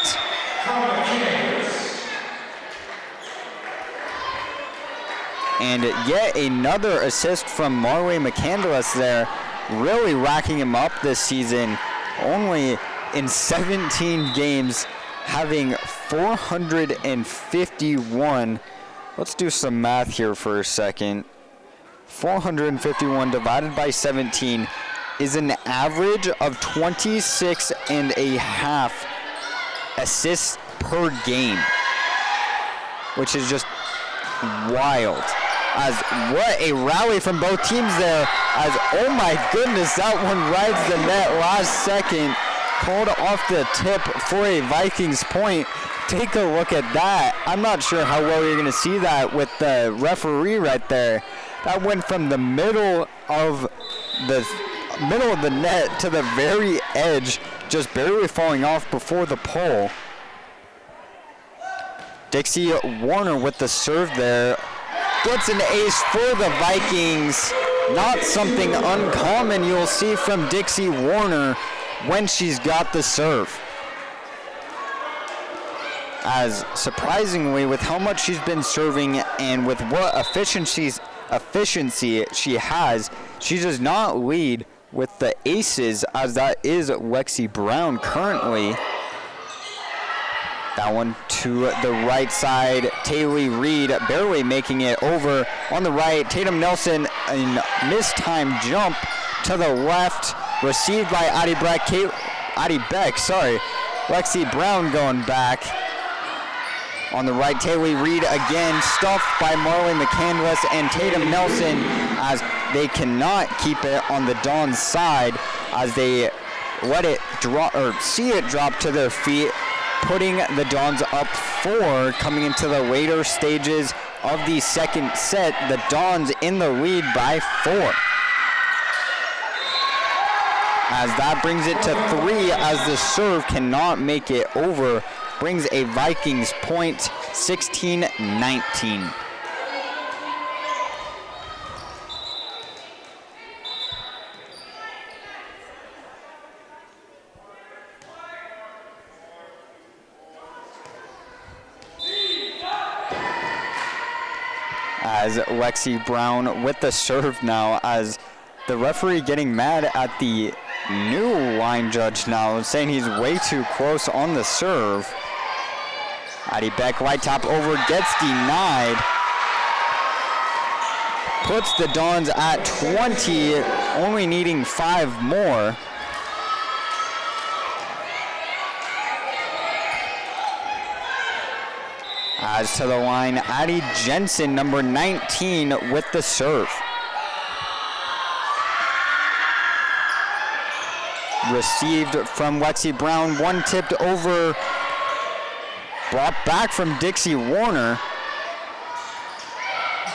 And yet another assist from Marley McCandless there, really racking him up this season. Only in 17 games, having 451. Let's do some math here for a second. 451 divided by 17 is an average of 26 and a half assists per game, which is just wild. As what a rally from both teams there, as oh my goodness, that one rides the net last second, called off the tip for a Vikings point. Take a look at that. I'm not sure how well you're going to see that with the referee right there. That went from the middle of the net to the very edge, just barely falling off before the pole. Dixie Warner with the serve there. Gets an ace for the Vikings. Not something uncommon you'll see from Dixie Warner when she's got the serve. As surprisingly, with how much she's been serving and with what efficiency she has, she does not lead with the aces, as that is Lexi Brown currently. That one to the right side. Taylor Reed barely making it over on the right. Tatum Nelson, a mistimed jump to the left. Received by Addie Beck. Lexi Brown going back. On the right, Taylor Reed again, stuffed by Marley McCandless and Tatum Nelson, as they cannot keep it on the Dawn's side, as they let it drop, or see it drop to their feet, putting the Dons up 4 coming into the later stages of the second set. The Dons in the lead by 4. As that brings it to 3, as the serve cannot make it over, brings a Vikings point, 16-19. As Lexi Brown with the serve now, as the referee getting mad at the new line judge now, saying he's way too close on the serve. Addie Beck, right top over, gets denied. Puts the Dons at 20, only needing 5 more. As to the line, Addie Jensen, number 19, with the serve. Received from Lexi Brown, one tipped over, brought back from Dixie Warner.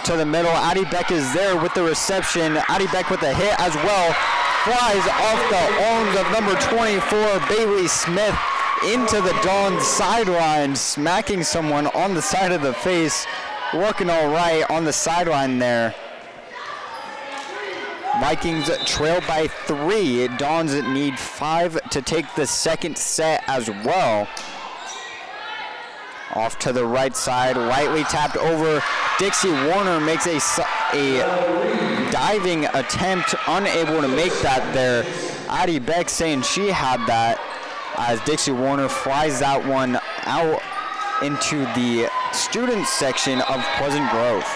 To the middle, Addie Beck is there with the reception. Addie Beck with the hit as well. Flies off the arms of number 24, Bailey Smith, into the Dawn's sideline, smacking someone on the side of the face. Looking all right on the sideline there. Vikings trail by 3. Dons need 5 to take the second set as well. Off to the right side, lightly tapped over. Dixie Warner makes a diving attempt, unable to make that there. Addie Beck saying she had that, as Dixie Warner flies that one out into the student section of Pleasant Grove.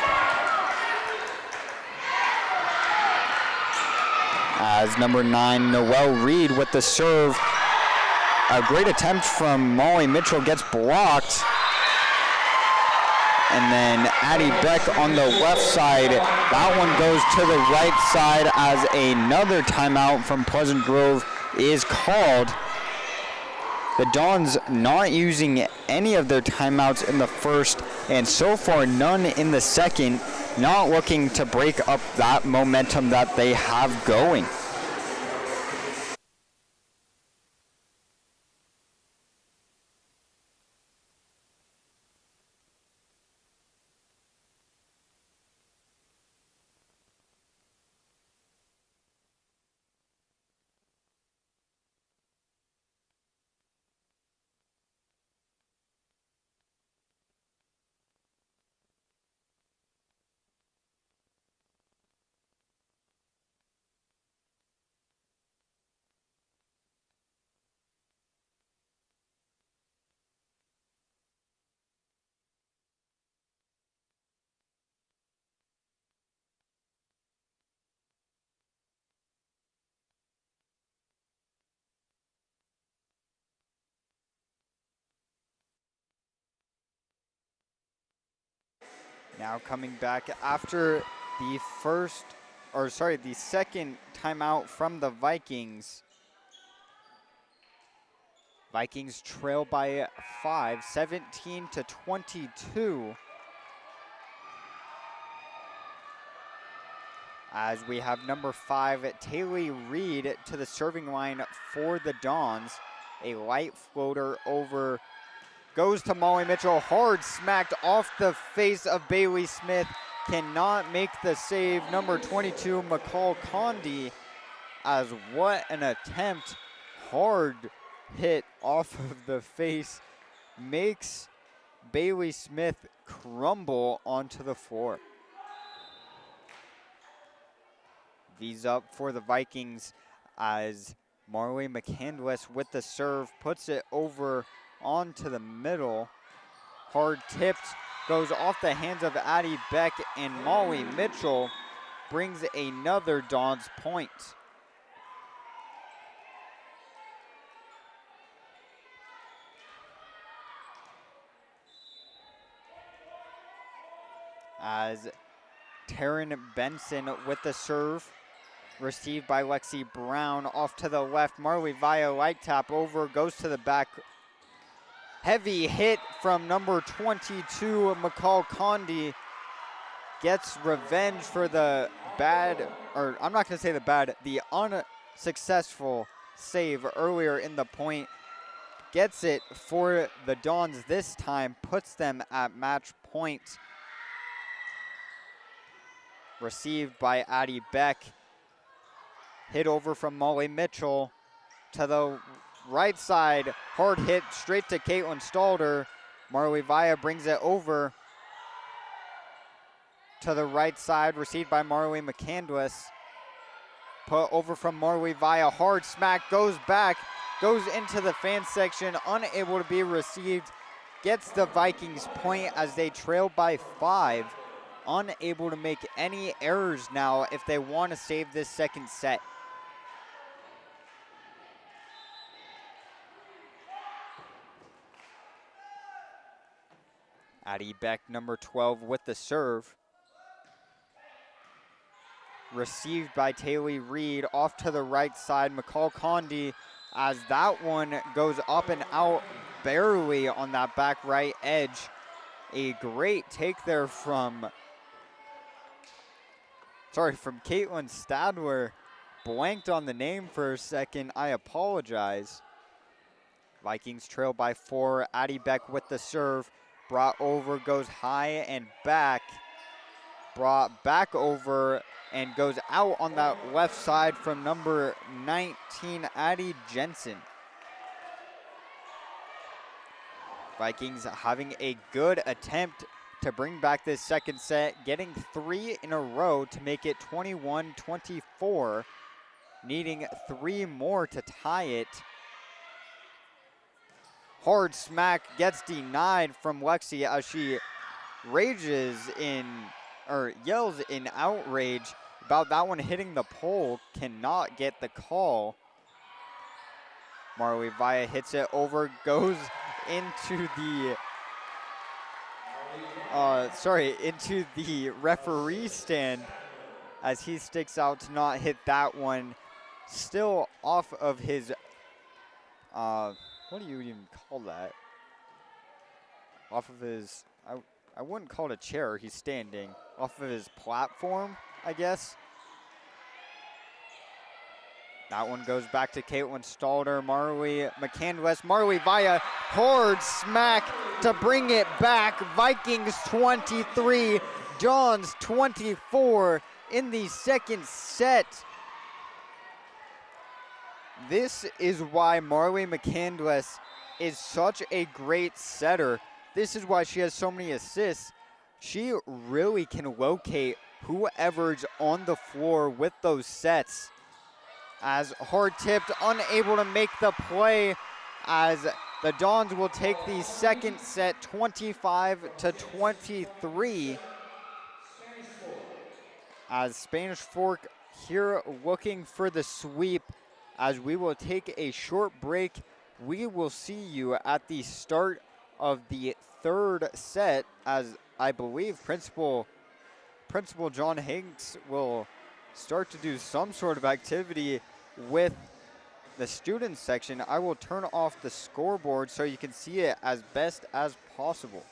As number 9, Noelle Reed with the serve. A great attempt from Molly Mitchell gets blocked. And then Addie Beck on the left side. That one goes to the right side as another timeout from Pleasant Grove is called. The Dons not using any of their timeouts in the first, and so far none in the second, not looking to break up that momentum that they have going. Now coming back after the the second timeout from the Vikings. Vikings trail by 5, 17-22. As we have number 5, Taylor Reed to the serving line for the Dons. A light floater over, goes to Molly Mitchell, hard smacked off the face of Bailey Smith. Cannot make the save, number 22, McCall Condi. As what an attempt, hard hit off of the face, makes Bailey Smith crumble onto the floor. V's up for the Vikings as Marley McCandless with the serve, puts it over onto the middle. Hard tipped, goes off the hands of Addie Beck, and Molly Mitchell brings another Dons point. As Taryn Benson with the serve, received by Lexi Brown, off to the left. Marley via light tap over, goes to the back. Heavy hit from number 22, McCall Condi. Gets revenge for the the unsuccessful save earlier in the point. Gets it for the Dons this time, puts them at match point. Received by Addie Beck. Hit over from Molly Mitchell to the right side. Hard hit straight to Caitlin Stalder. Marley Via brings it over to the right side. Received by Marley McCandless. Put over from Marley Via. Hard smack. Goes back. Goes into the fan section. Unable to be received. Gets the Vikings point as they trail by 5. Unable to make any errors now if they want to save this second set. Addie Beck, number 12, with the serve. Received by Taylor Reed, off to the right side. McCall Condi, as that one goes up and out barely on that back right edge. A great take there from Caitlin Stadler. Blanked on the name for a second. I apologize. Vikings trail by 4. Addie Beck with the serve. Brought over, goes high and back. Brought back over and goes out on that left side from number 19, Addie Jensen. Vikings having a good attempt to bring back this second set, getting 3 in a row to make it 21-24, needing 3 more to tie it. Hard smack gets denied from Lexi as she yells in outrage about that one hitting the pole, cannot get the call. Marley Via hits it over, goes into the referee stand as he sticks out to not hit that one. Still off of his, what do you even call that? Off of his, I wouldn't call it a chair, he's standing. Off of his platform, I guess. That one goes back to Caitlin Stalder. Marley McCandless. Marley Via, hard smack to bring it back. Vikings 23, Dons 24 in the second set. This is why Marley McCandless is such a great setter. This is why she has so many assists. She really can locate whoever's on the floor with those sets. As hard tipped, unable to make the play, as the Dons will take the second set 25-23. As Spanish Fork here looking for the sweep. As we will take a short break, we will see you at the start of the third set as I believe Principal John Hanks will start to do some sort of activity with the students section. I will turn off the scoreboard so you can see it as best as possible.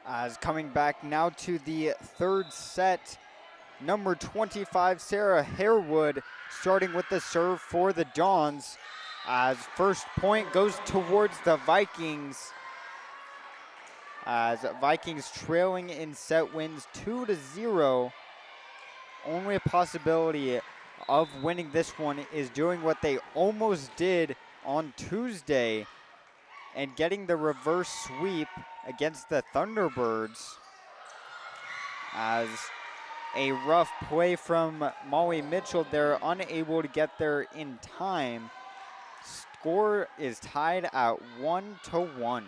As coming back now to the third set, number 25, Sarah Harewood, starting with the serve for the Dons. As first point goes towards the Vikings. As Vikings trailing in set wins 2-0. Only a possibility of winning this one is doing what they almost did on Tuesday and getting the reverse sweep against the Thunderbirds. As a rough play from Molly Mitchell, they're unable to get there in time. Score is tied at 1-1.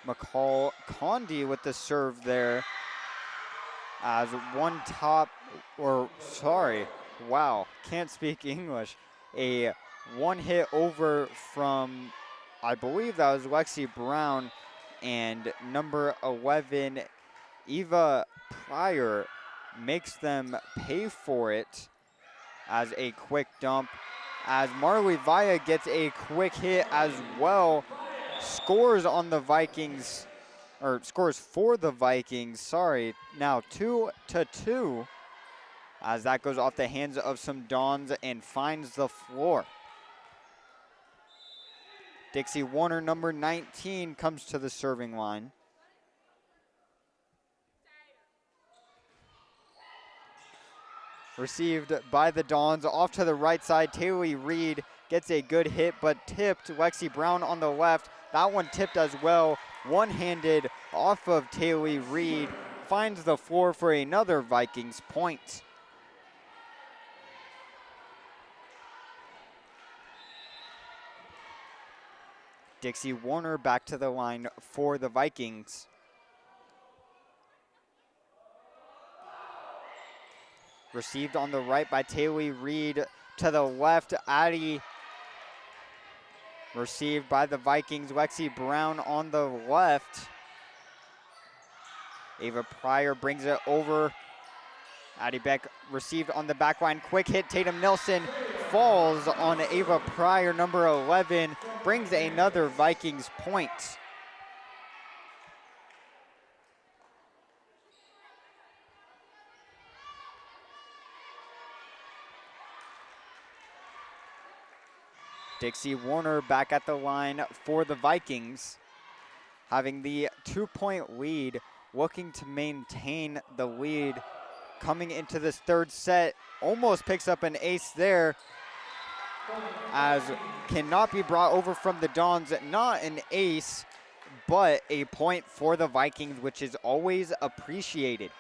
McCall Condi with the serve there as can't speak English. A one hit over from, I believe that was Lexi Brown, and number 11, Eva Pryor, makes them pay for it as a quick dump. As Marley Vaya gets a quick hit as well, scores on the Vikings, or scores for the Vikings, sorry, now 2-2, as that goes off the hands of some Dons and finds the floor. Dixie Warner, number 19, comes to the serving line. Received by the Dons off to the right side. Taylor Reed gets a good hit, but tipped. Lexi Brown on the left. That one tipped as well. One-handed off of Taylor Reed. Finds the floor for another Vikings point. Dixie Warner back to the line for the Vikings. Received on the right by Taylor Reed. To the left, Addie. Received by the Vikings. Lexi Brown on the left. Ava Pryor brings it over. Addie Beck received on the back line. Quick hit. Tatum Nelson falls on Ava Pryor, number 11. Brings another Vikings point. Dixie Warner back at the line for the Vikings, having the 2-point lead, looking to maintain the lead coming into this third set. Almost picks up an ace there, as cannot be brought over from the Dons. Not an ace, but a point for the Vikings, which is always appreciated.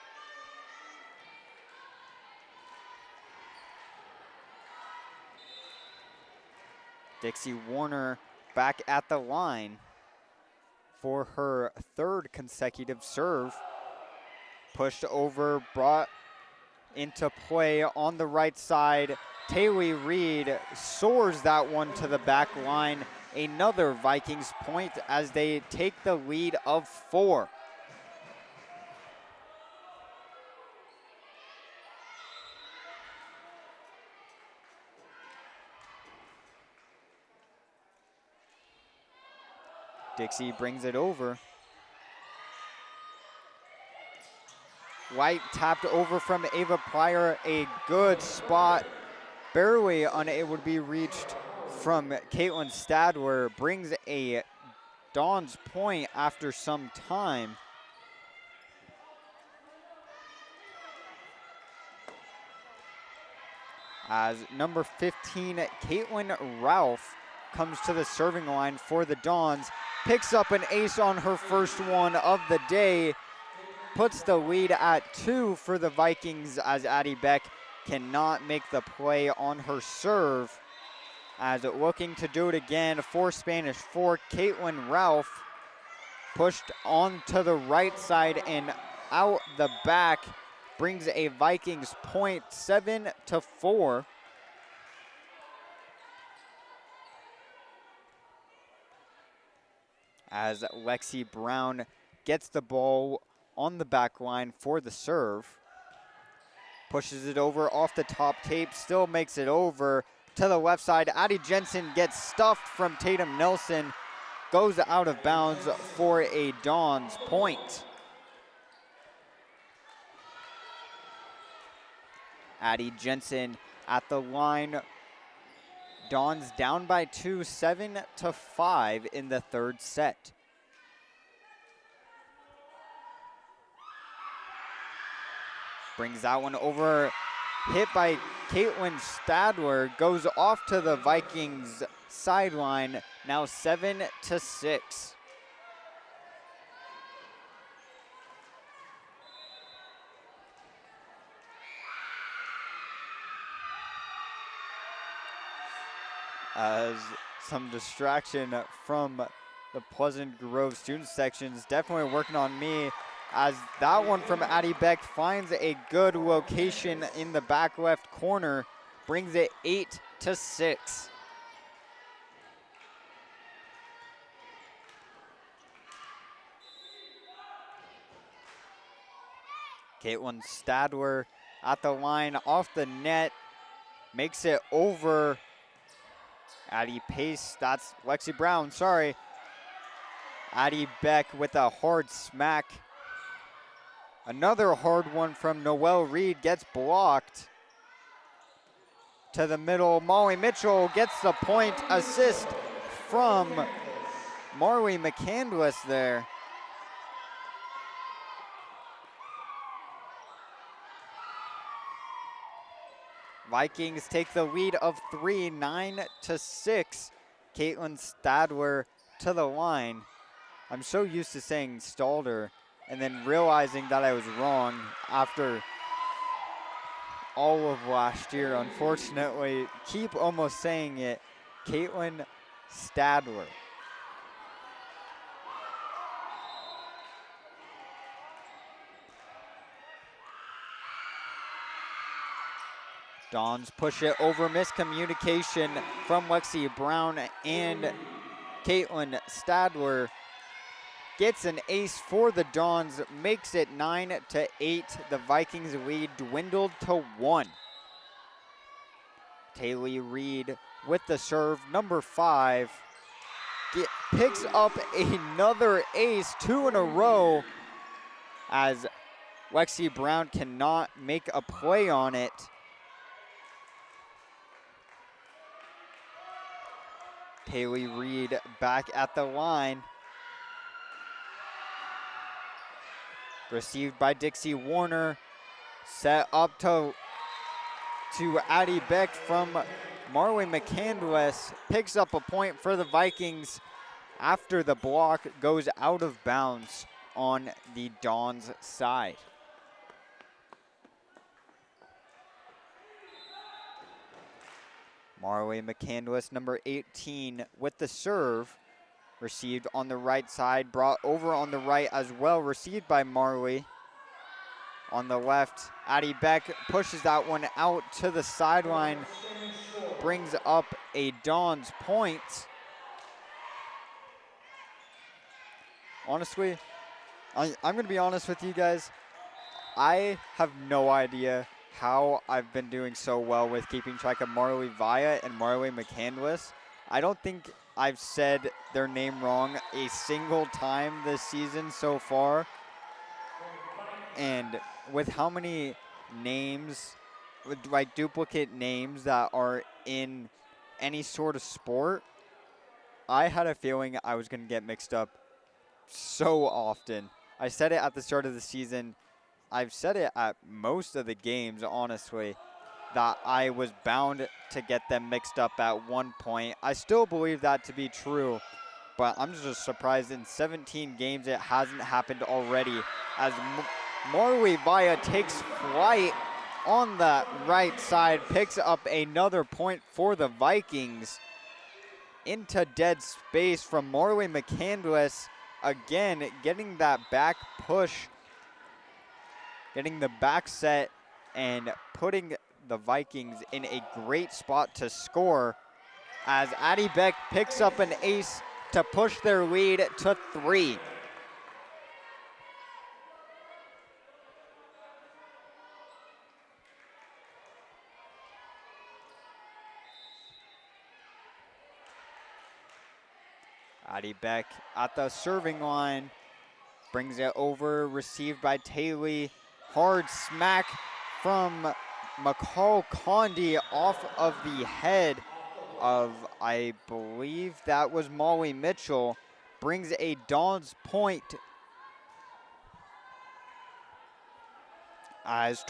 Dixie Warner back at the line for her third consecutive serve. Pushed over, brought into play on the right side. Taylor Reed soars that one to the back line. Another Vikings point as they take the lead of 4. Dixie brings it over. White tapped over from Ava Pryor, a good spot. Barely unable to be reached from Caitlin Stadler. Brings a Dons point after some time. As number 15, Caitlin Ralph, comes to the serving line for the Dons. Picks up an ace on her first one of the day. Puts the lead at 2 for the Vikings, as Addie Beck cannot make the play on her serve. As looking to do it again for Spanish 4, Caitlin Ralph pushed on to the right side and out the back. Brings a Vikings point, 7-4. As Lexi Brown gets the ball on the back line for the serve. Pushes it over off the top tape, still makes it over to the left side. Addie Jensen gets stuffed from Tatum Nelson, goes out of bounds for a Dons point. Addie Jensen at the line. Dons down by 2, 7-5 in the third set. Brings that one over, hit by Caitlin Stadler, goes off to the Vikings sideline, now 7-6. As some distraction from the Pleasant Grove student sections, definitely working on me, as that one from Addie Beck finds a good location in the back left corner, brings it 8-6. Caitlin Stadler at the line, off the net, makes it over. Addie Pace, that's Lexi Brown, sorry. Addie Beck with a hard smack. Another hard one from Noelle Reed gets blocked. To the middle, Molly Mitchell gets the point. Assist from Marley McCandless there. Vikings take the lead of 3, 9-6. Caitlin Stadler to the line. I'm so used to saying Stalder and then realizing that I was wrong after all of last year, unfortunately. Keep almost saying it. Caitlin Stadler. Dons push it over, miscommunication from Lexi Brown, and Caitlin Stadler gets an ace for the Dons, makes it 9-8. The Vikings lead dwindled to 1. Taylor Reed with the serve, number 5, picks up another ace, 2 in a row, as Lexi Brown cannot make a play on it. Taylor Reed back at the line. Received by Dixie Warner. Set up to Addie Beck from Marley McCandless. Picks up a point for the Vikings after the block goes out of bounds on the Dons side. Marley McCandless, number 18, with the serve. Received on the right side, brought over on the right as well. Received by Marley. On the left, Addie Beck pushes that one out to the sideline. Brings up a Dons point. Honestly, I'm going to be honest with you guys. I have no idea how I've been doing so well with keeping track of Marley Via and Marley McCandless. I don't think I've said their name wrong a single time this season so far. And with how many names, like duplicate names that are in any sort of sport, I had a feeling I was going to get mixed up so often. I said it at the start of the season. I've said it at most of the games, honestly, that I was bound to get them mixed up at one point. I still believe that to be true, but I'm just surprised in 17 games it hasn't happened already, as Marley Via takes flight on the right side, picks up another point for the Vikings. Into dead space from Marley McCandless, again getting that back push, getting the back set and putting the Vikings in a great spot to score, as Addie Beck picks up an ace to push their lead to 3. Addie Beck at the serving line, brings it over, received by Taylor. Hard smack from McCall Condi off of the head of, I believe that was Molly Mitchell. Brings a Dons point as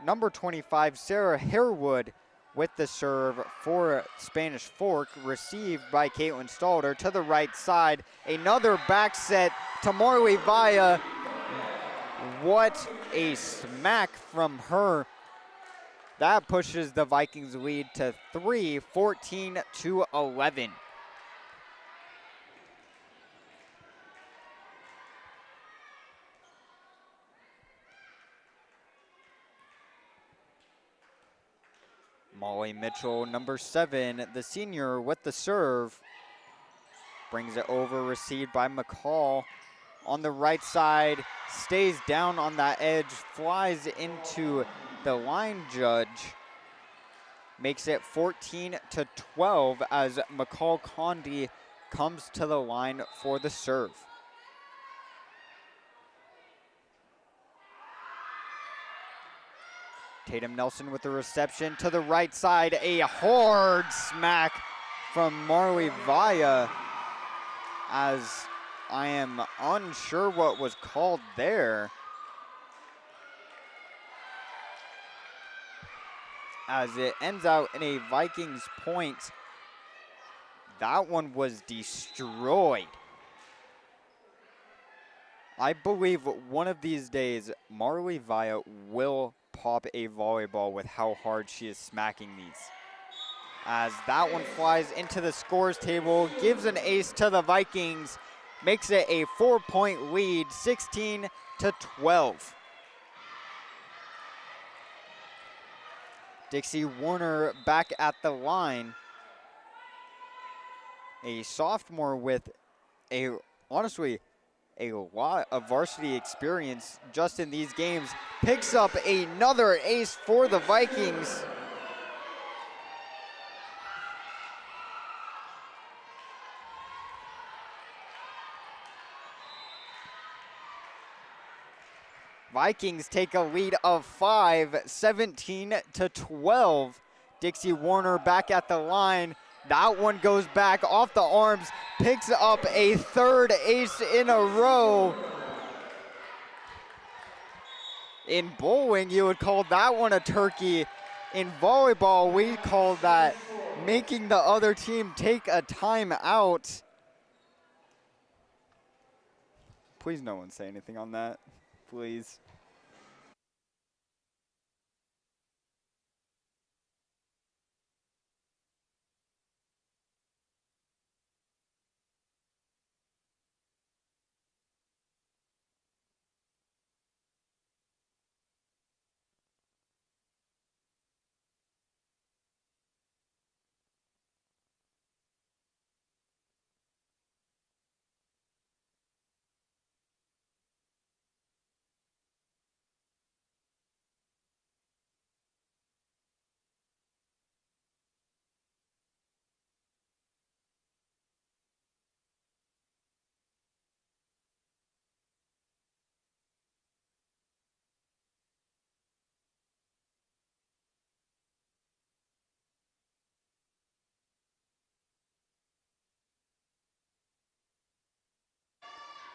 number 25, Sarah Harewood with the serve for Spanish Fork, received by Caitlin Stalder to the right side. Another back set to Marley Via. What a smack from her. That pushes the Vikings lead to 3, 14-11. Molly Mitchell, number 7, the senior with the serve. Brings it over, received by McCall. on the right side, stays down on that edge, flies into the line judge, makes it 14-12 as McCall Condi comes to the line for the serve. Tatum Nelson with the reception to the right side. A hard smack from Marley Vaya, as I am unsure what was called there, as it ends out in a Vikings point. That one was destroyed. I believe one of these days, Marley Vaya will pop a volleyball with how hard she is smacking these. As that one flies into the scores table, gives an ace to the Vikings, makes it a 4-point lead, 16-12. Dixie Warner back at the line. A sophomore with honestly, a lot of varsity experience just in these games, picks up another ace for the Vikings. Vikings take a lead of 5, 17-12. Dixie Warner back at the line. That one goes back off the arms, picks up a third ace in a row. In bowling, you would call that one a turkey. In volleyball, we call that making the other team take a timeout. Please no one say anything on that, please.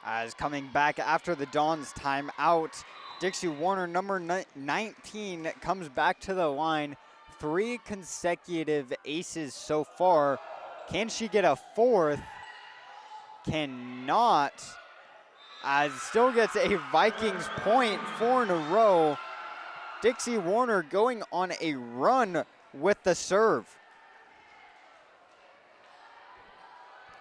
As coming back after the Dons timeout, Dixie Warner, number 19, comes back to the line. 3 consecutive aces so far. Can she get a 4th? Cannot. As still gets a Vikings point, 4 in a row. Dixie Warner going on a run with the serve.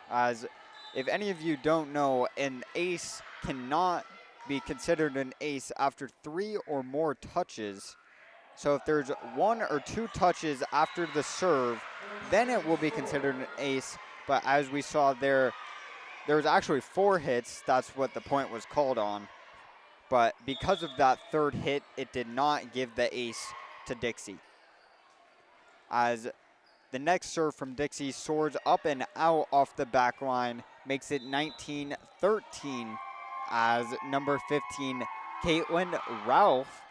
As if any of you don't know, an ace cannot be considered an ace after 3 or more touches. So if there's 1 or 2 touches after the serve, then it will be considered an ace. But as we saw there was actually 4 hits. That's what the point was called on. But because of that 3rd hit, it did not give the ace to Dixie. As the next serve from Dixie soars up and out off the back line, makes it 19-13 as number 15, Caitlin Ralph,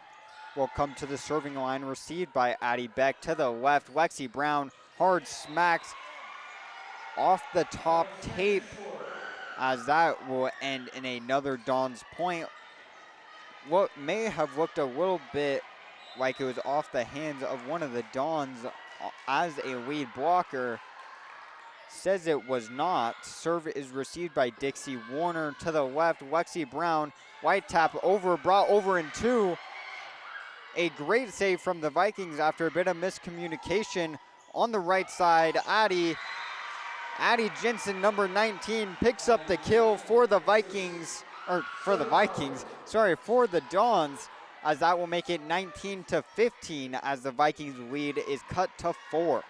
will come to the serving line, received by Addie Beck to the left. Lexi Brown, hard smacks off the top tape, as that will end in another Dons point. What may have looked a little bit like it was off the hands of one of the Dons as a lead blocker, says it was not. Serve is received by Dixie Warner to the left. Lexi Brown, white tap over, brought over in 2. A great save from the Vikings after a bit of miscommunication on the right side. Addie Jensen, number 19, picks up the kill for the Vikings, for the Dons, as that will make it 19-15 as the Vikings lead is cut to 4.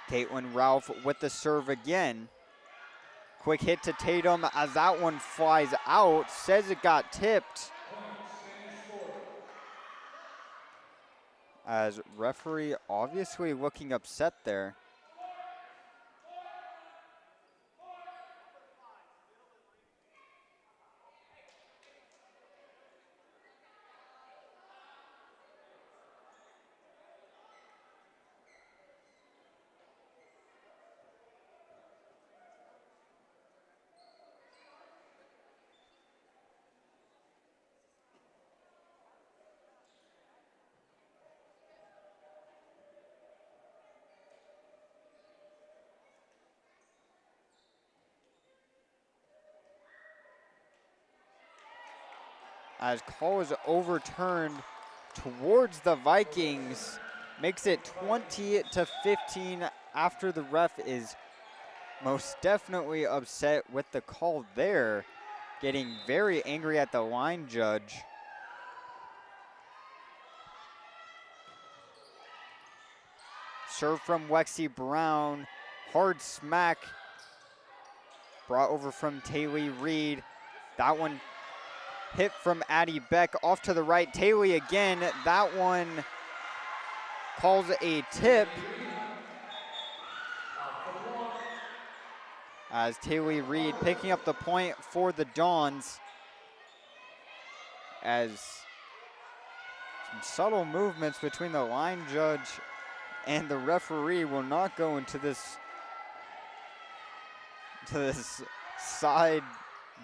Caitlin Ralph with the serve again. Quick hit to Tatum as that one flies out. Says it got tipped. As referee obviously looking upset there. As call is overturned towards the Vikings, makes it 20-15 after the ref is most definitely upset with the call there, getting very angry at the line judge. Serve from Lexi Brown, hard smack, brought over from Taylor Reed. That one hit from Addie Beck off to the right. Taylor again, that one calls a tip. As Taylor Reed picking up the point for the Dons. As some subtle movements between the line judge and the referee will not go into this side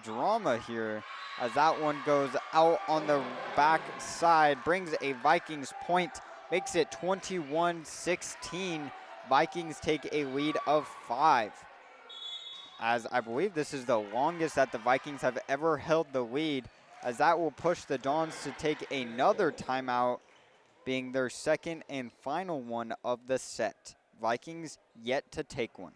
drama here, as that one goes out on the back side, brings a Vikings point, makes it 21-16. Vikings take a lead of 5. As I believe this is the longest that the Vikings have ever held the lead, as that will push the Dons to take another timeout, being their second and final one of the set. Vikings yet to take one.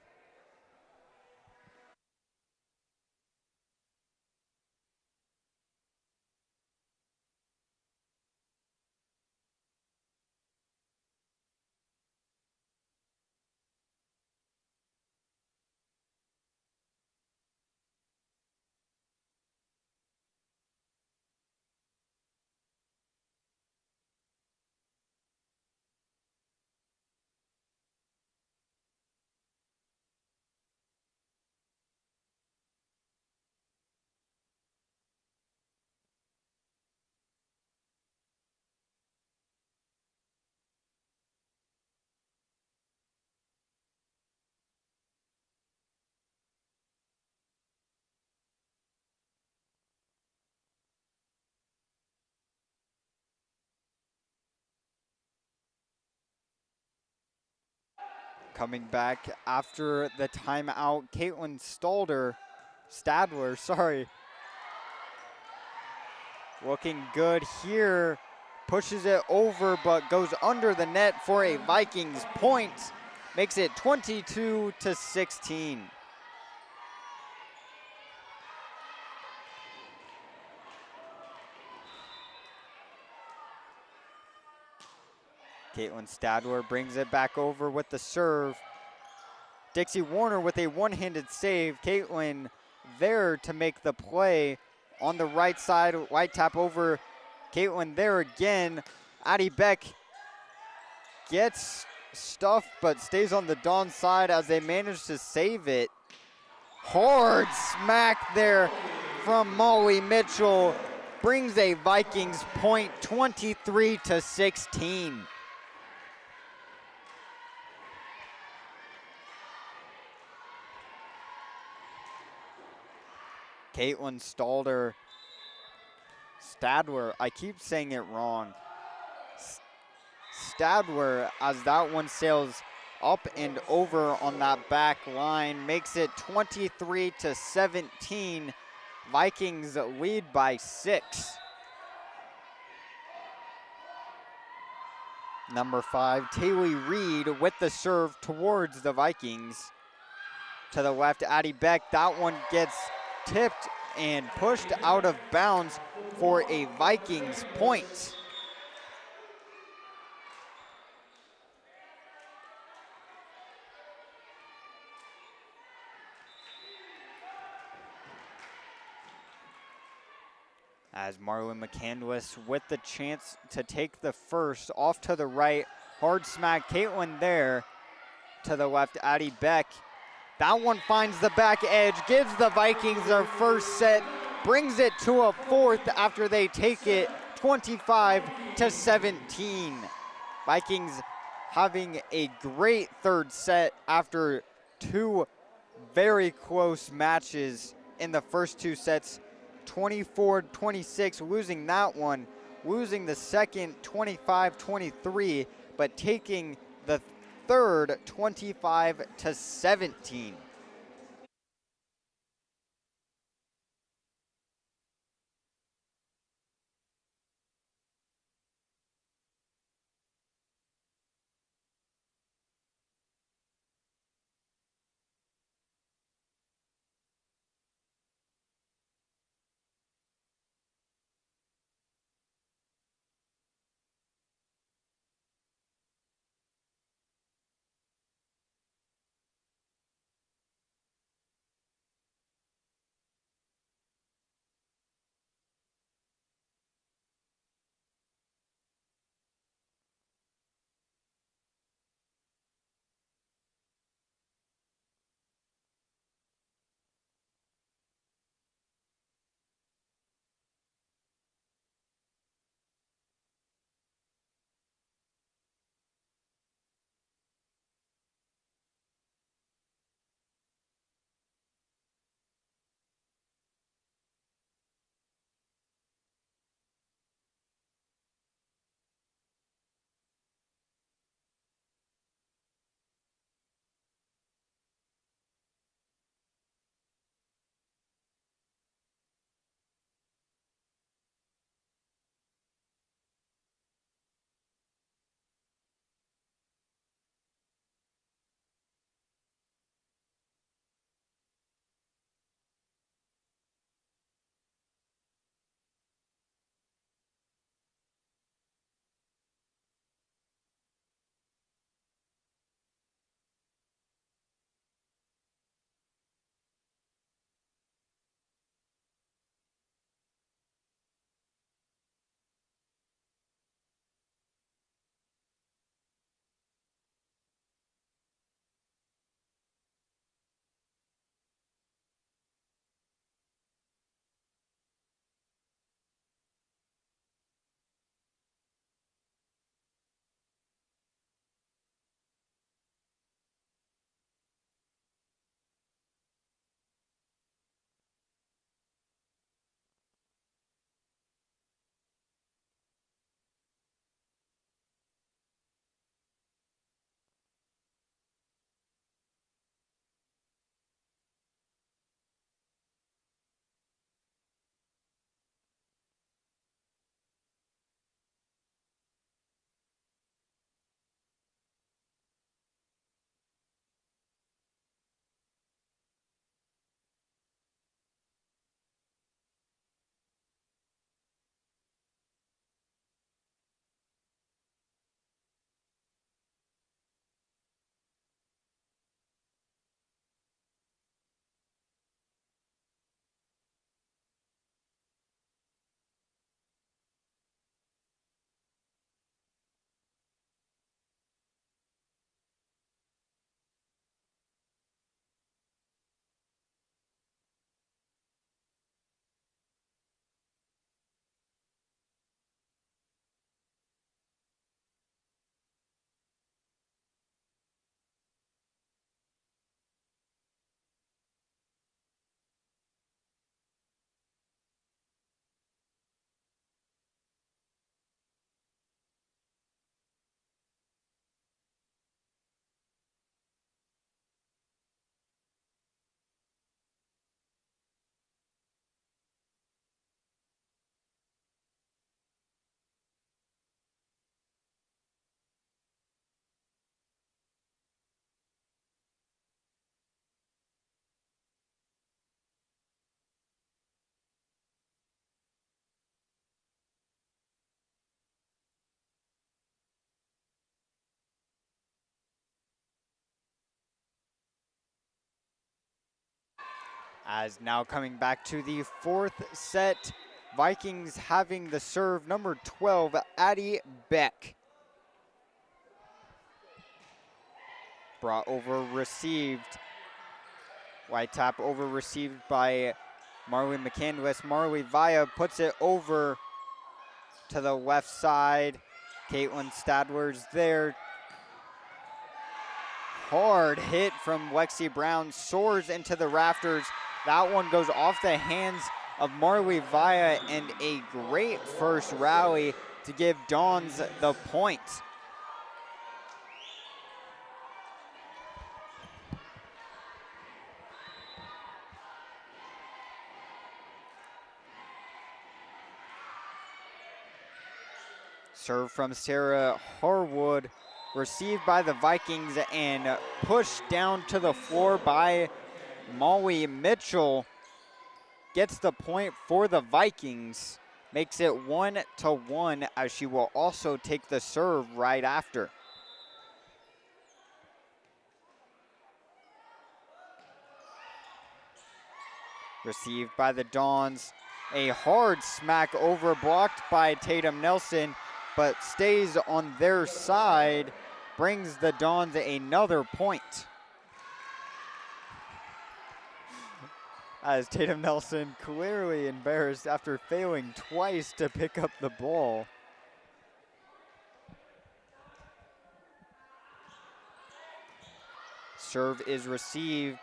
Coming back after the timeout, Caitlin Stadler, looking good here, pushes it over but goes under the net for a Vikings point, makes it 22-16. Caitlin Stadler brings it back over with the serve. Dixie Warner with a one-handed save. Caitlin there to make the play on the right side. White tap over. Caitlin there again. Addie Beck gets stuffed but stays on the Dawn side as they manage to save it. Hard smack there from Molly Mitchell. Brings a Vikings point, 23-16. Caitlin Stadler, I keep saying it wrong. Stadler, as that one sails up and over on that back line, makes it 23-17. Vikings lead by 6. Number 5, Taylor Reed with the serve towards the Vikings. To the left, Addie Beck, that one gets tipped and pushed out of bounds for a Vikings point. as Marlon McCandless with the chance to take the first off to the right. Hard smack, Caitlin there. To the left, Addie Beck. That one finds the back edge, gives the Vikings their first set, brings it to a fourth after they take it 25-17. Vikings having a great third set after two very close matches in the first two sets. 24-26, losing that one, losing the second 25-23, but taking the third 25-17. As now coming back to the fourth set, Vikings having the serve, number 12, Addie Beck. Brought over, received. White tap over, received by Marley McCandless. Marley Via puts it over to the left side. Caitlin Stadler's there. Hard hit from Lexi Brown, soars into the rafters. That one goes off the hands of Marley Via, and a great first rally to give Dons the point. Serve from Sarah Harwood, received by the Vikings and pushed down to the floor by Molly Mitchell. Gets the point for the Vikings, makes it 1-1, as she will also take the serve right after. Received by the Dons, a hard smack over, blocked by Tatum Nelson, but stays on their side, brings the Dons another point. As Tatum Nelson clearly embarrassed after failing twice to pick up the ball. Serve is received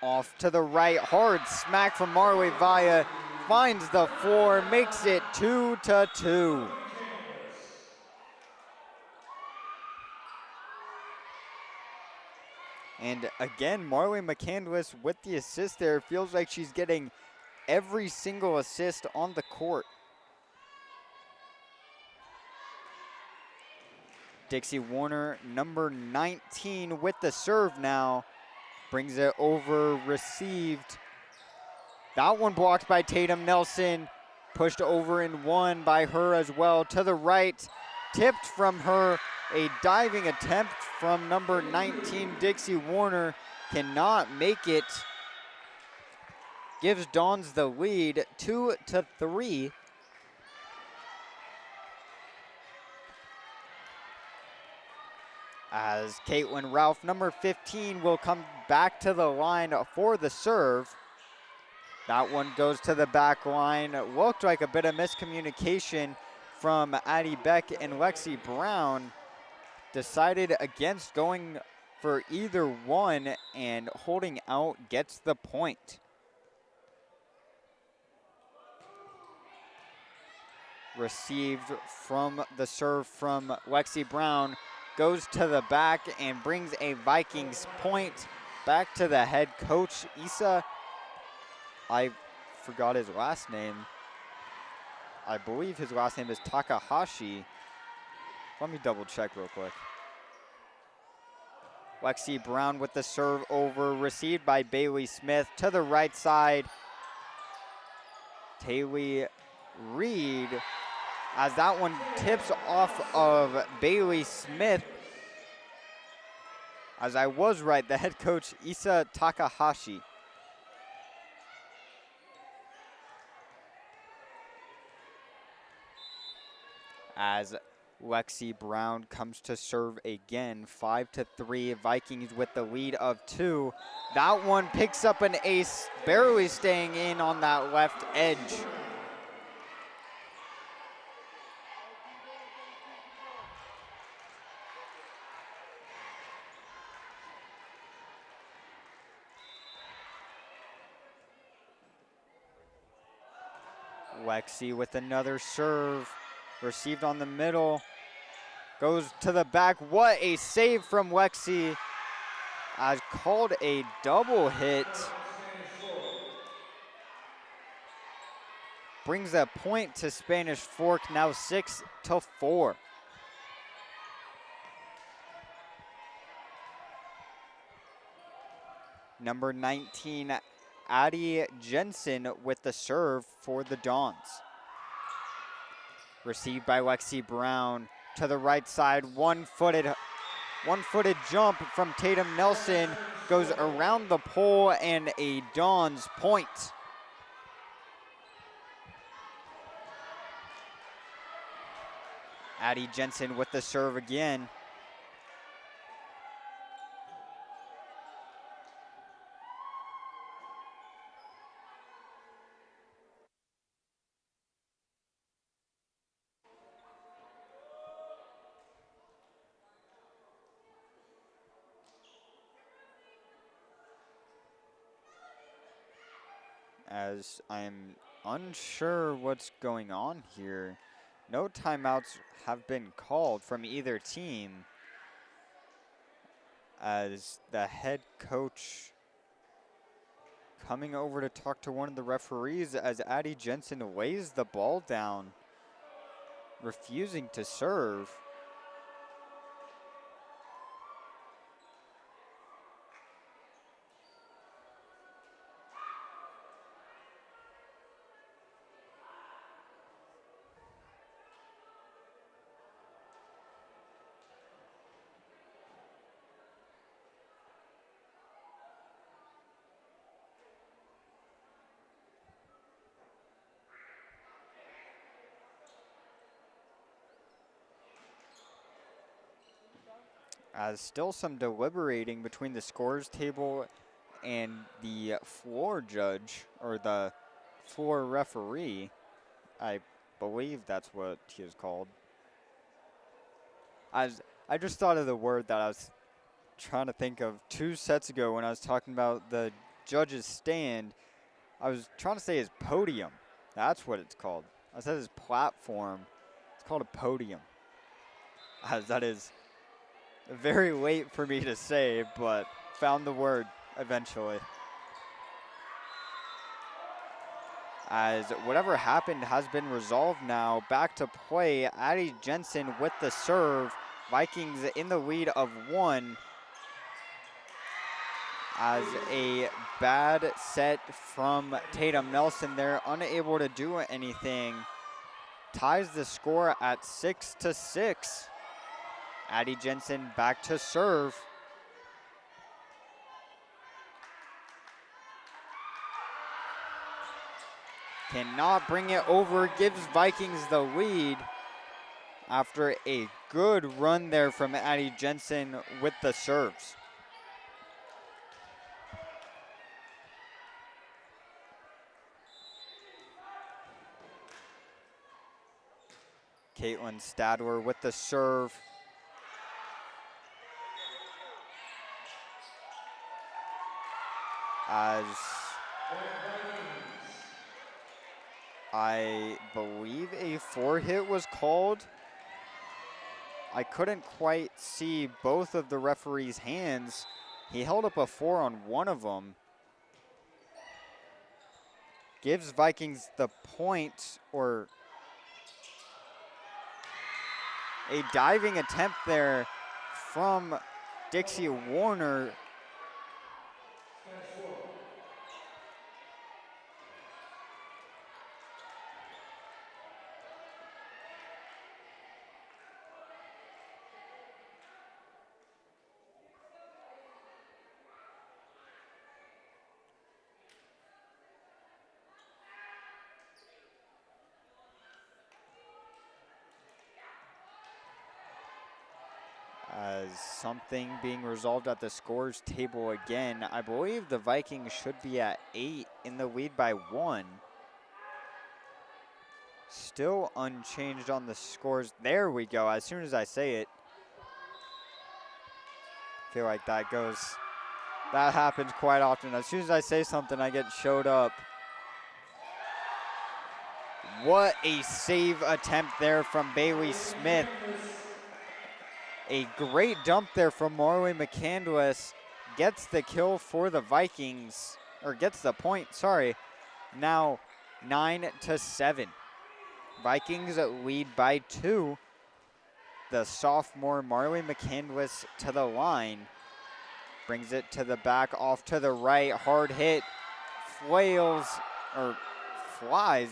off to the right, hard smack from Marley Via, finds the floor, makes it 2-2. And again, Marley McCandless with the assist there. Feels like she's getting every single assist on the court. Dixie Warner, number 19, with the serve now. Brings it over, received. That one blocked by Tatum Nelson. Pushed over and won by her as well. To the right, tipped from her. A diving attempt from number 19, Dixie Warner, cannot make it. Gives Dons the lead, 2-3. As Caitlin Ralph, number 15, will come back to the line for the serve. That one goes to the back line. Looked like a bit of miscommunication from Addie Beck and Lexi Brown. Decided against going for either one, and holding out gets the point. Received from the serve from Lexi Brown, goes to the back and brings a Vikings point back to the head coach, Issa. I forgot his last name. I believe his last name is Takahashi. Let me double check real quick. Lexi Brown with the serve over, received by Bailey Smith to the right side. Taylor Reed, as that one tips off of Bailey Smith. As I was right, the head coach, Issa Takahashi. As Lexi Brown comes to serve again, 5-3, Vikings with the lead of 2. That one picks up an ace, barely staying in on that left edge. Lexi with another serve. Received on the middle, goes to the back. What a save from Lexi. As called a double hit. Brings a point to Spanish Fork, now 6-4. Number 19, Addie Jensen with the serve for the Dons. Received by Lexi Brown to the right side, one-footed jump from Tatum Nelson, goes around the pole and a Dons point. Addie Jensen with the serve again. As I'm unsure what's going on here. No timeouts have been called from either team, as the head coach coming over to talk to one of the referees as Addie Jensen lays the ball down, refusing to serve. As still some deliberating between the scores table and the floor judge, or the floor referee. I believe that's what he is called. I just thought of the word that I was trying to think of 2 sets ago when I was talking about the judge's stand. I was trying to say his podium. That's what it's called. I said his platform. It's called a podium. As that is very late for me to say, but found the word eventually. As whatever happened has been resolved now. Back to play. Addie Jensen with the serve. Vikings in the lead of 1. As a bad set from Tatum Nelson there, unable to do anything. Ties the score at 6-6. Addie Jensen back to serve. Cannot bring it over, gives Vikings the lead after a good run there from Addie Jensen with the serves. Caitlin Stadler with the serve. As I believe a 4-hit was called. I couldn't quite see both of the referee's hands. He held up a 4 on one of them. Gives Vikings the point, or a diving attempt there from Dixie Warner. As something being resolved at the scores table again. I believe the Vikings should be at 8 in the lead by 1. Still unchanged on the scores. There we go. As soon as I say it, I feel like that happens quite often. As soon as I say something, I get showed up. What a save attempt there from Bailey Smith. A great dump there from Marley McCandless. Gets the kill for the Vikings, or gets the point, sorry. Now 9-7. Vikings lead by 2. The sophomore Marley McCandless to the line. Brings it to the back, off to the right, hard hit. Flies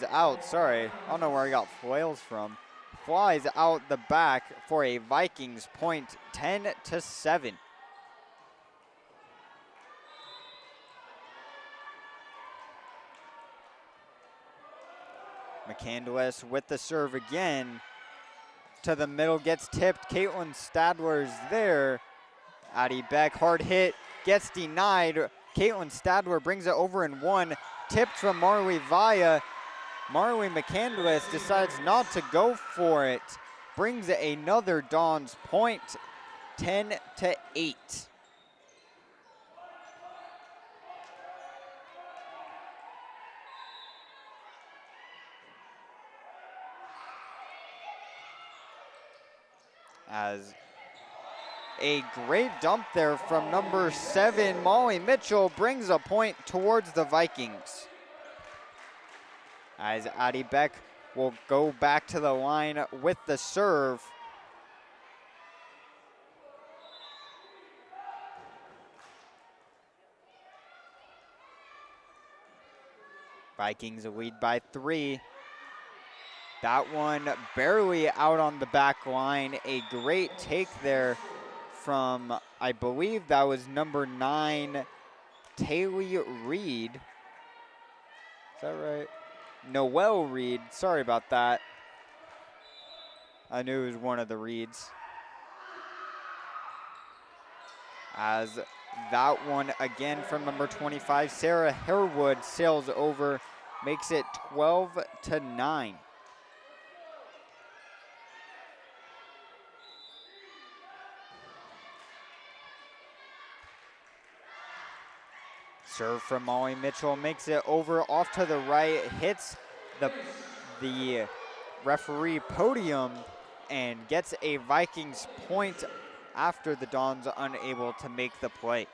out, sorry. I don't know where I got flails from. Flies out the back for a Vikings point, 10-7. McCandless with the serve again. to the middle, gets tipped. Caitlin Stadler's there. Addie Beck, hard hit, gets denied. Caitlin Stadler brings it over in one. Tipped from Marley Vaya. Marley McCandless decides not to go for it. Brings another Dons point, 10-8. As a great dump there from number 7, Molly Mitchell, brings a point towards the Vikings. As Addie Beck will go back to the line with the serve. Vikings lead by 3. That one barely out on the back line. A great take there from, I believe that was number 9, Taylor Reed. Is that right? Noelle Reed, sorry about that. I knew it was one of the Reeds. As that one again from number 25, Sarah Harewood sails over, makes it 12-9. Serve from Molly Mitchell, makes it over off to the right, hits the referee podium and gets a Vikings point after the Dons unable to make the play.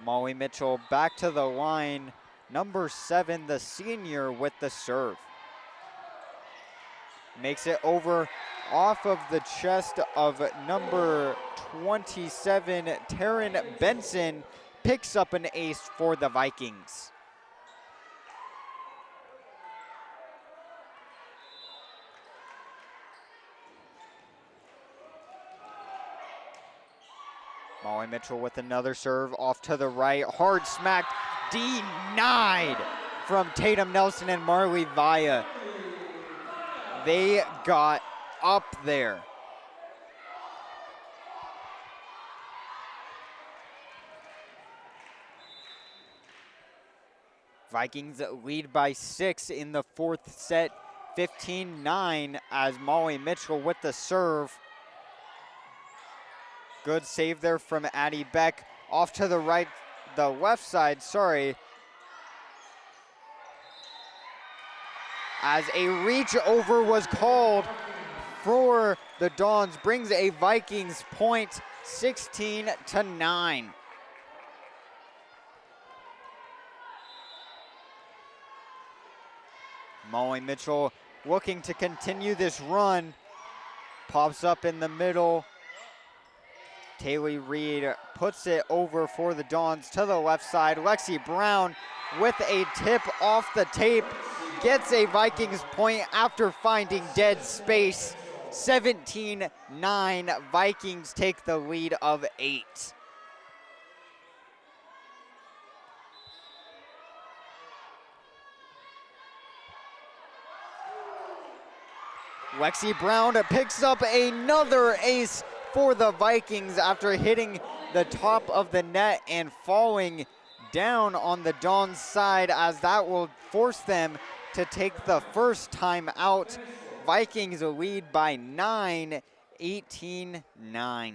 Molly Mitchell back to the line, number 7, the senior, with the serve. Makes it over off of the chest of number 27, Taryn Benson, picks up an ace for the Vikings. Molly Mitchell with another serve off to the right, hard smacked, denied from Tatum Nelson and Marley Vaya. They got up there. Vikings lead by 6 in the 4th set, 15-9, as Molly Mitchell with the serve. Good save there from Addie Beck. Off to the right, the left side, sorry. As a reach over was called for the Dons, brings a Vikings point, 16-9. Molly Mitchell looking to continue this run. Pops up in the middle. Taylor Reed puts it over for the Dons to the left side. Lexi Brown with a tip off the tape. Gets a Vikings point after finding dead space. 17-9, Vikings take the lead of 8. Lexi Brown picks up another ace for the Vikings after hitting the top of the net and falling down on the Dons side, as that will force them to take the first time out. Vikings lead by 9, 18-9.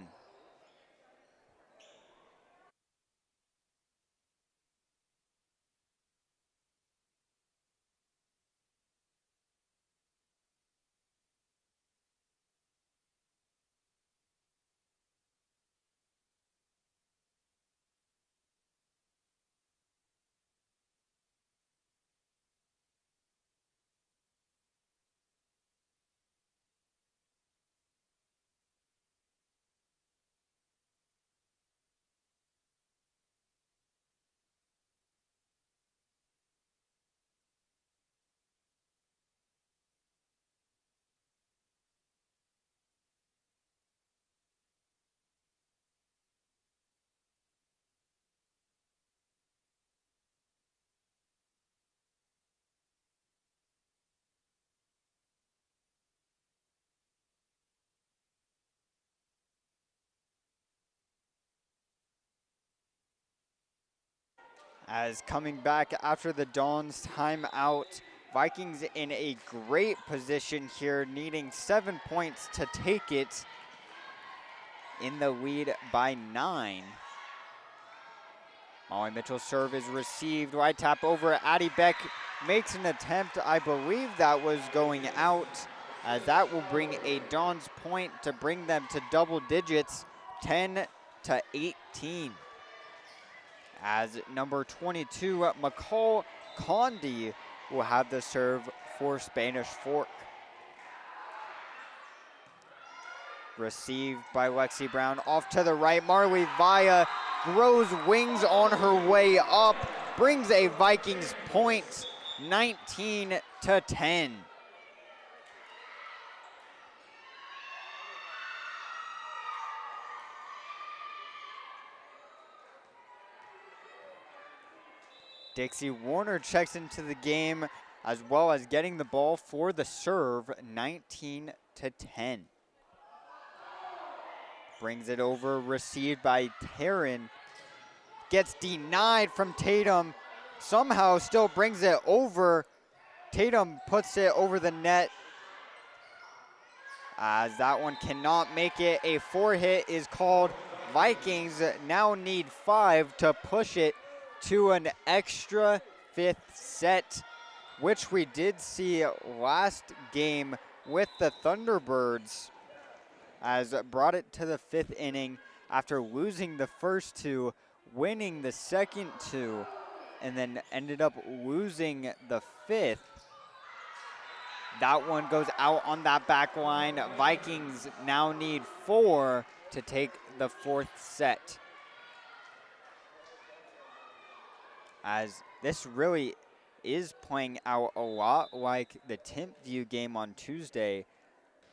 As coming back after the Dons timeout, Vikings in a great position here, needing 7 points to take it, in the lead by 9. Molly Mitchell's serve is received. Wide tap over. Addie Beck makes an attempt. I believe that was going out, as that will bring a Dons point to bring them to double digits, 10-18. As number 22, McCall Condi, will have the serve for Spanish Fork. Received by Lexi Brown, off to the right. Marley Vaya grows wings on her way up, brings a Vikings point, 19-10. Dixie Warner checks into the game, as well as getting the ball for the serve, 19-10. Brings it over, received by Taryn. Gets denied from Tatum. Somehow still brings it over. Tatum puts it over the net, as that one cannot make it. A 4-hit is called. Vikings now need 5 to push it to an extra 5th set, which we did see last game with the Thunderbirds, as brought it to the 5th inning after losing the first 2, winning the second 2, and then ended up losing the 5th. That one goes out on that back line. Vikings now need 4 to take the 4th set. As this really is playing out a lot like the Timpview game on Tuesday,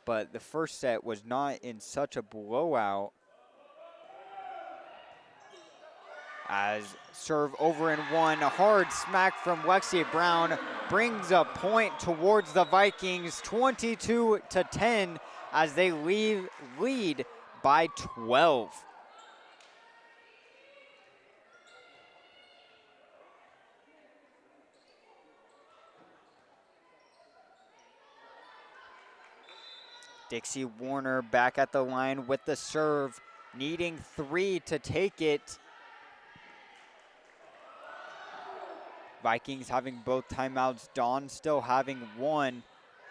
but the first set was not in such a blowout. As serve over and 1, a hard smack from Lexi Brown brings a point towards the Vikings, 22-10, as they lead by 12. Dixie Warner back at the line with the serve, needing 3 to take it. Vikings having both timeouts, Dawn still having 1.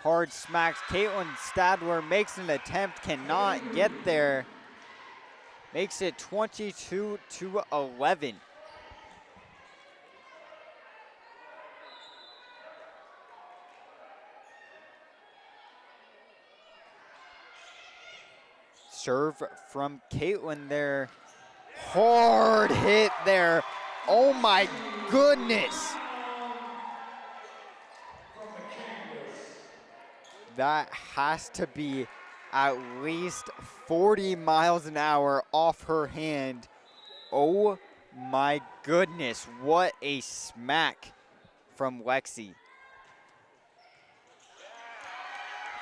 Hard smacks, Caitlin Stadler makes an attempt, cannot get there. Makes it 22-11. Serve from Caitlin there. Hard hit there. Oh my goodness. That has to be at least 40 miles an hour off her hand. Oh my goodness, what a smack from Lexi.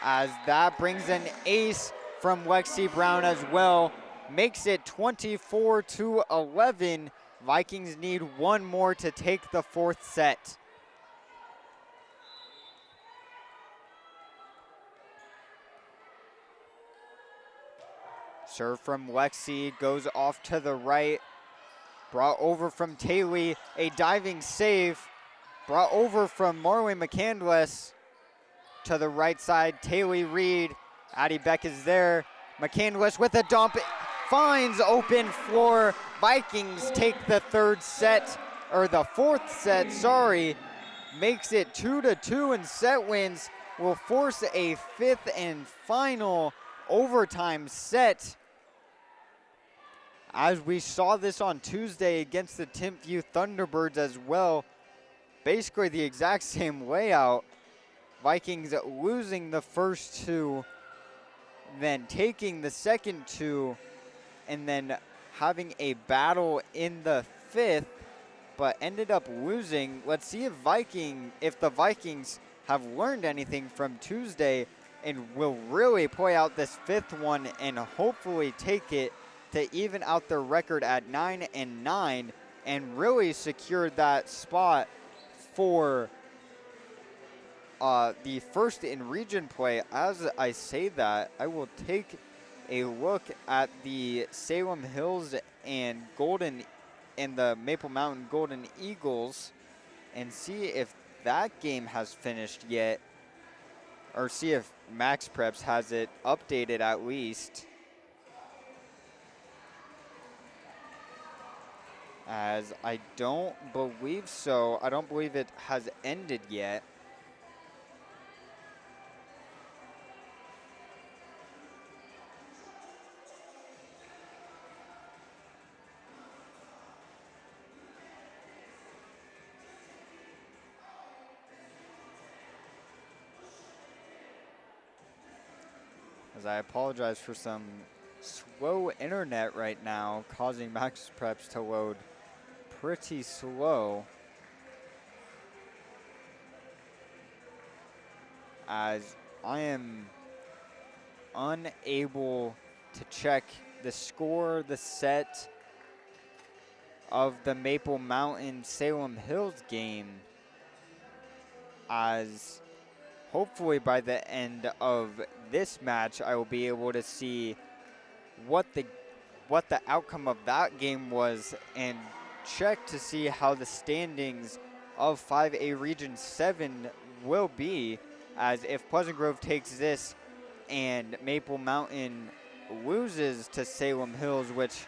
As that brings an ace from Lexi Brown as well, makes it 24-11. Vikings need 1 more to take the 4th set. Serve from Lexi goes off to the right. Brought over from Taylor, a diving save. Brought over from Marley McCandless to the right side. Taylor Reed, Addie Beck is there. McCandless with a dump, finds open floor. Vikings take the 4th set, sorry. Makes it 2-2 and set wins. Will force a 5th and final overtime set. As we saw this on Tuesday against the Timpview Thunderbirds as well. Basically the exact same layout. Vikings losing the first 2, then taking the second 2, and then having a battle in the 5th, but ended up losing. Let's see if the Vikings have learned anything from Tuesday and will really play out this 5th one and hopefully take it to even out their record at 9-9 and really secured that spot for the first in region play. As I say that, I will take a look at the Salem Hills and the Maple Mountain Golden Eagles and see if that game has finished yet, or see if Max Preps has it updated at least. As I don't believe so. I don't believe it has ended yet. As I apologize for some slow internet right now, causing Max Preps to load pretty slow. As I am unable to check the score, the set of the Maple Mountain Salem Hills game, as hopefully by the end of this match I will be able to see what the outcome of that game was and check to see how the standings of 5A Region 7 will be, as if Pleasant Grove takes this and Maple Mountain loses to Salem Hills, which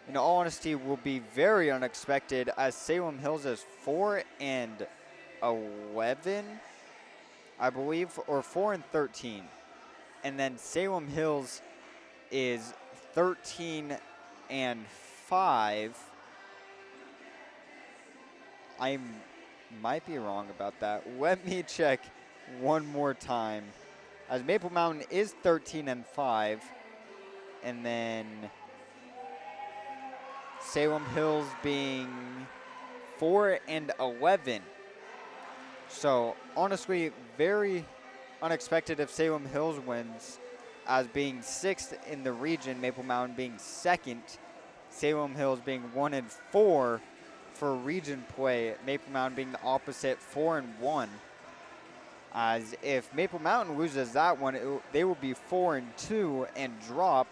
in all honesty will be very unexpected, as Salem Hills is 4-11, I believe, or 4-13. And then Salem Hills is 13-5. I might be wrong about that. Let me check one more time. As Maple Mountain is 13-5, and then Salem Hills being 4-11. So honestly, very unexpected if Salem Hills wins, as being 6th in the region, Maple Mountain being 2nd, Salem Hills being 1-4 for region play, Maple Mountain being the opposite, 4-1. As if Maple Mountain loses that one, they will be 4-2 and drop,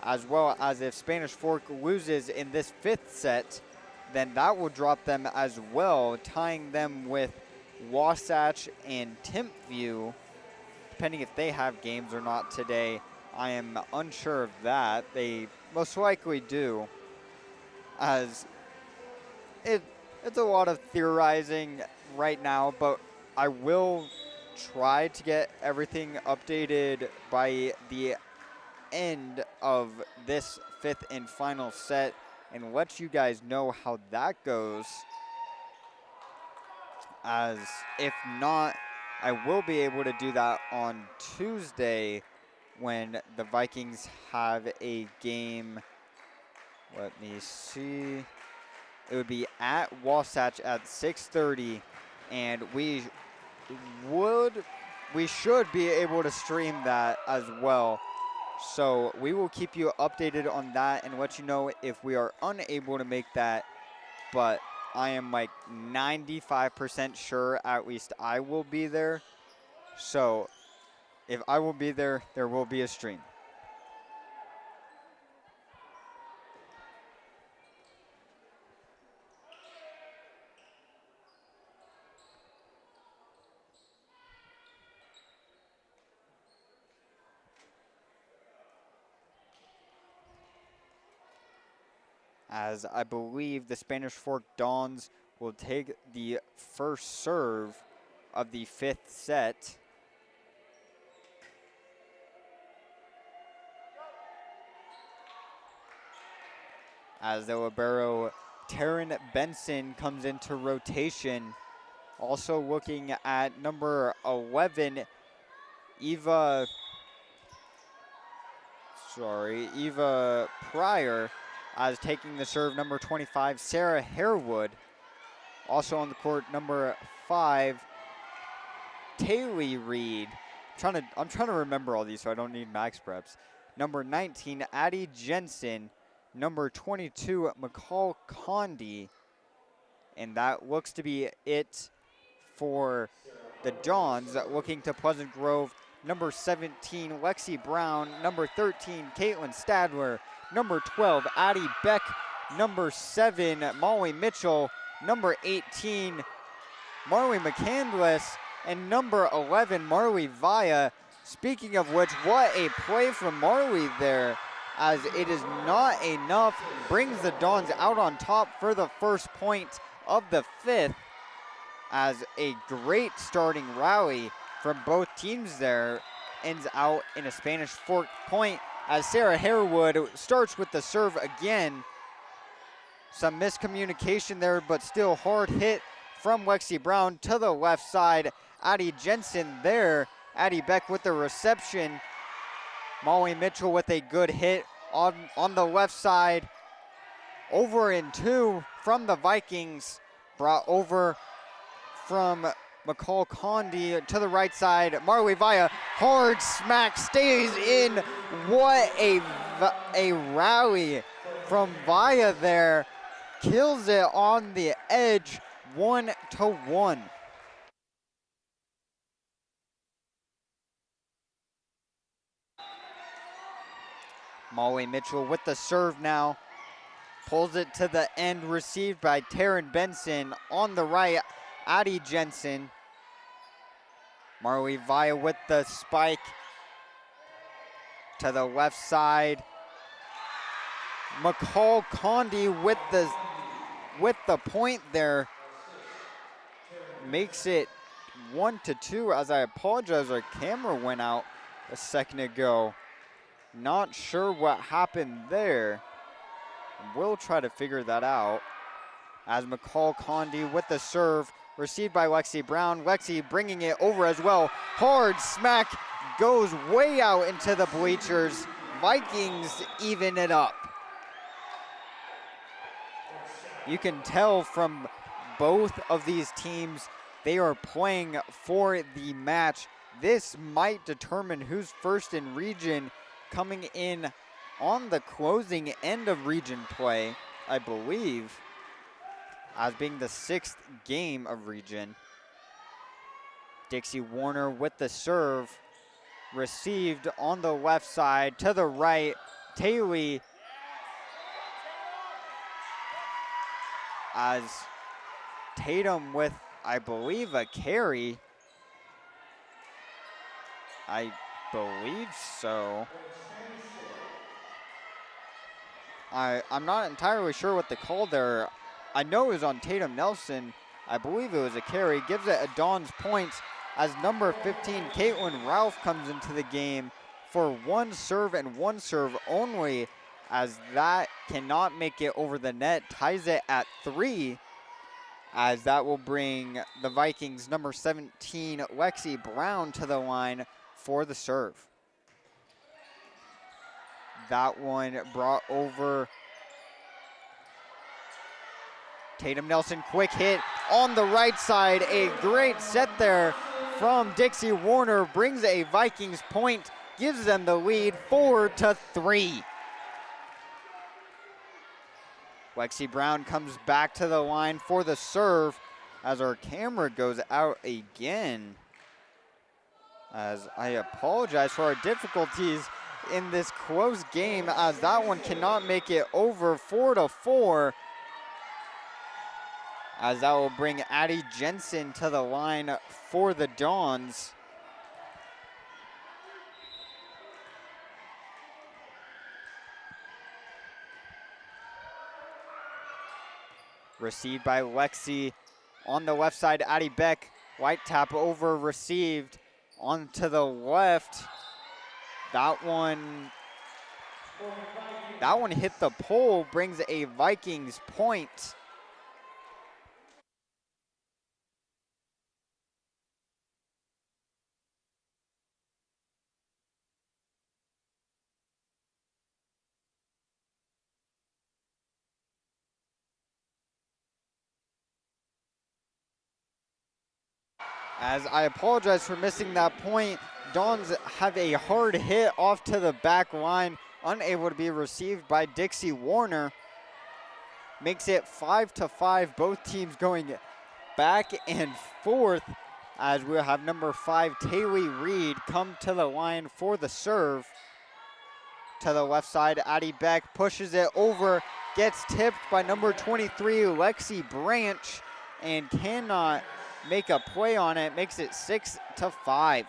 as well as if Spanish Fork loses in this 5th set, then that will drop them as well, tying them with Wasatch and Timpview, depending if they have games or not today. I am unsure of that. They most likely do, as it's a lot of theorizing right now, but I will try to get everything updated by the end of this 5th and final set and let you guys know how that goes. As if not, I will be able to do that on Tuesday when the Vikings have a game. Let me see. It would be at Wasatch at 6:30, and we should be able to stream that as well. So we will keep you updated on that and let you know if we are unable to make that, but I am like 95% sure at least I will be there. So if I will be there, there will be a stream. As I believe the Spanish Fork Dons will take the first serve of the 5th set. As the libero Taryn Benson comes into rotation. Also looking at number 11, Eva Pryor, as taking the serve, number 25, Sarah Harewood. Also on the court, number 5, Taylor Reed. I'm trying to remember all these so I don't need max preps. Number 19, Addie Jensen. number 22, McCall Condi. And that looks to be it for the Dons. Looking to Pleasant Grove, number 17, Lexi Brown, number 13, Caitlin Stadler, number 12, Addie Beck, number 7, Molly Mitchell, number 18, Marley McCandless, and number 11, Marley Vaya. Speaking of which, what a play from Marley there, as it is not enough, brings the Dons out on top for the first point of the 5th, as a great starting rally from both teams there ends out in a Spanish Fork point, as Sarah Harewood starts with the serve again. Some miscommunication there, but still hard hit from Lexi Brown to the left side. Addie Jensen there. Addie Beck with the reception. Molly Mitchell with a good hit on the left side. Over in 2 from the Vikings. Brought over from McCall Condi to the right side. Marley Vaya, hard smack, stays in. What a rally from Vaya there. Kills it on the edge, 1-1. Molly Mitchell with the serve now. Pulls it to the end, received by Taryn Benson. On the right, Addie Jensen. Marley Vaya with the spike to the left side. McCall Condi with the point there. Makes it 1-2, as I apologize, our camera went out a second ago. Not sure what happened there. We'll try to figure that out. As McCall Condi with the serve, received by Lexi Brown. Lexi bringing it over as well. Hard smack, goes way out into the bleachers. Vikings even it up. You can tell from both of these teams, they are playing for the match. This might determine who's first in region, coming in on the closing end of region play, I believe, as being the 6th game of region. Dixie Warner with the serve, received on the left side to the right. Taylor, as Tatum with, I believe, a carry. I believe so. I'm not entirely sure what the call there. I know it was on Tatum Nelson. I believe it was a carry. Gives it a Don's points as number 15, Caitlin Ralph, comes into the game for one serve and one serve only, as that cannot make it over the net. Ties it at 3, as that will bring the Vikings number 17, Lexi Brown, to the line for the serve. That one brought over. Tatum Nelson, quick hit on the right side. A great set there from Dixie Warner, brings a Vikings point, gives them the lead 4-3. Lexi Brown comes back to the line for the serve, as our camera goes out again. As I apologize for our difficulties in this close game, as that one cannot make it over. 4-4, as that will bring Addie Jensen to the line for the Dons. Received by Lexi on the left side. Addie Beck, white tap over, received onto the left. That one hit the pole, brings a Vikings point. As I apologize for missing that point, Dons have a hard hit off to the back line. unable to be received by Dixie Warner. Makes it 5-5. Both teams going back and forth as we'll have number 5, Taylor Reed, come to the line for the serve. To the left side, Addie Beck pushes it over, gets tipped by number 23, Lexi Branch, and cannot make a play on it. Makes it 6-5.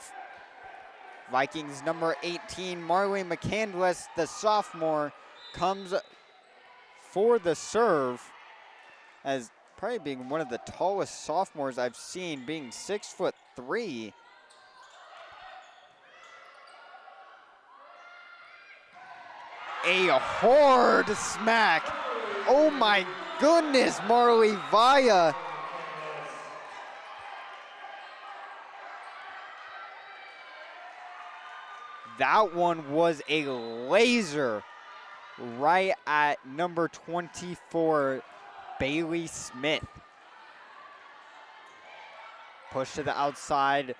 Vikings number 18, Marley McCandless, the sophomore, comes for the serve, as probably being one of the tallest sophomores I've seen, being 6'3". A hard smack. Oh my goodness, Marley Vaya. That one was a laser right at number 24, Bailey Smith. Push to the outside.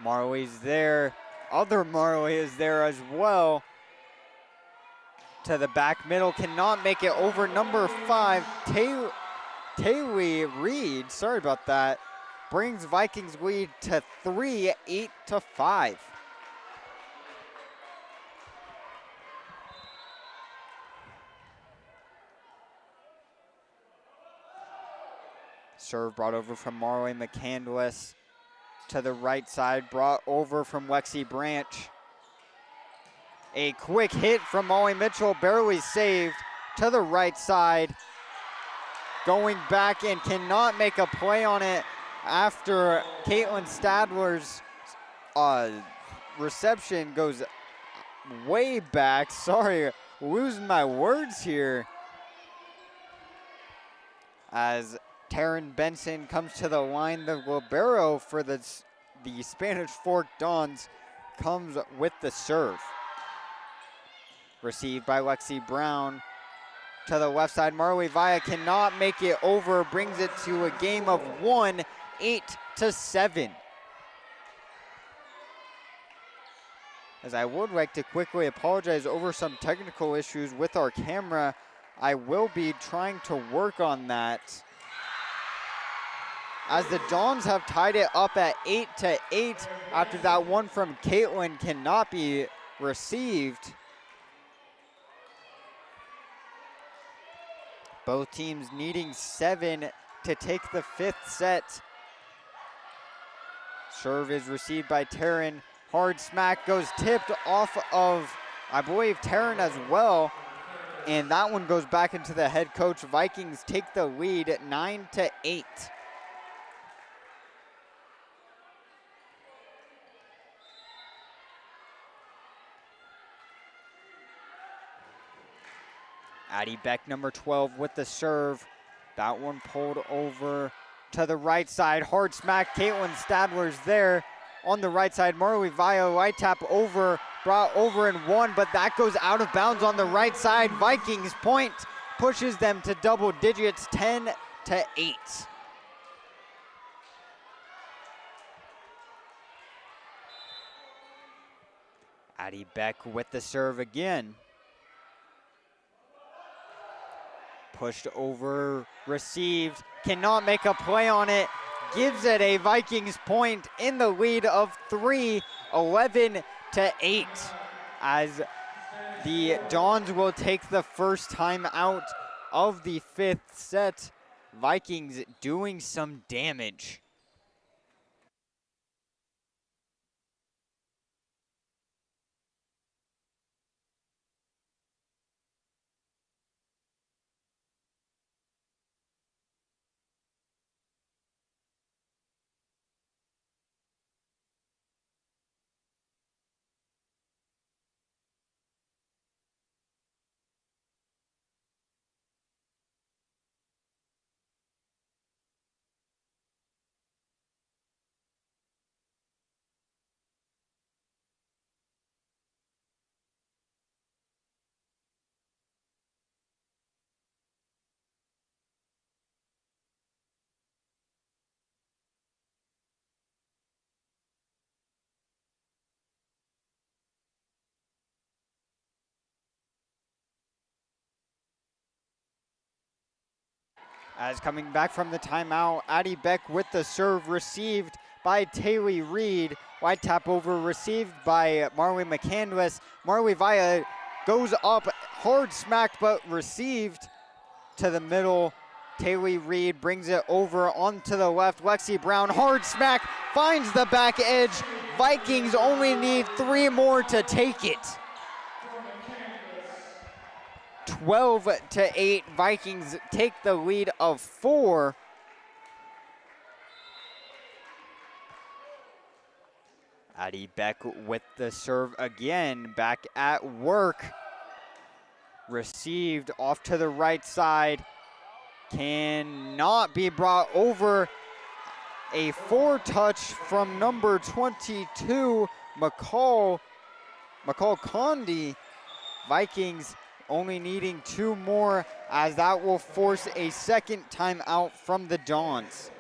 Marley's there. Other Marley is there as well. To the back middle, cannot make it over number 5, Taylor Reed, sorry about that, brings Vikings lead to 3, 8-5. Serve brought over from Marley McCandless. To the right side, brought over from Lexi Branch. A quick hit from Molly Mitchell, barely saved. To the right side, going back and cannot make a play on it after Caitlin Stadler's reception goes way back. Sorry, losing my words here. As Taryn Benson comes to the line, the libero for the Spanish Fork Dons comes with the serve. Received by Lexi Brown. To the left side, Marley Vaya cannot make it over, brings it to a game of 1, 8-7. As I would like to quickly apologize over some technical issues with our camera. I will be trying to work on that. As the Dons have tied it up at 8-8 after that one from Caitlin cannot be received. Both teams needing 7 to take the 5th set. Serve is received by Taryn. Hard smack goes tipped off of, I believe, Taryn as well. And that one goes back into the head coach. Vikings take the lead at 9-8. Addie Beck, number 12, with the serve. That one pulled over to the right side. Hard smack. Caitlin Stadler's there on the right side. Marley Vaya, light tap over, brought over and one, but that goes out of bounds on the right side. Vikings point pushes them to double digits, 10-8. Addie Beck with the serve again. Pushed over, received, cannot make a play on it, gives it a Vikings point in the lead of 3, 11-8, as the Dons will take the first time out of the 5th set. Vikings doing some damage. As coming back from the timeout, Addie Beck with the serve, received by Taylor Reed. Wide tap over, received by Marley McCandless. Marley Via goes up, hard smacked, but received to the middle. Taylor Reed brings it over onto the left. Lexi Brown, hard smack, finds the back edge. Vikings only need 3 more to take it. 12-8, Vikings take the lead of 4. Addie Beck with the serve again, back at work. Received off to the right side. Cannot be brought over. A 4-touch from number 22, McCall Condi. Vikings only needing 2 more, as that will force a second timeout from the Dons.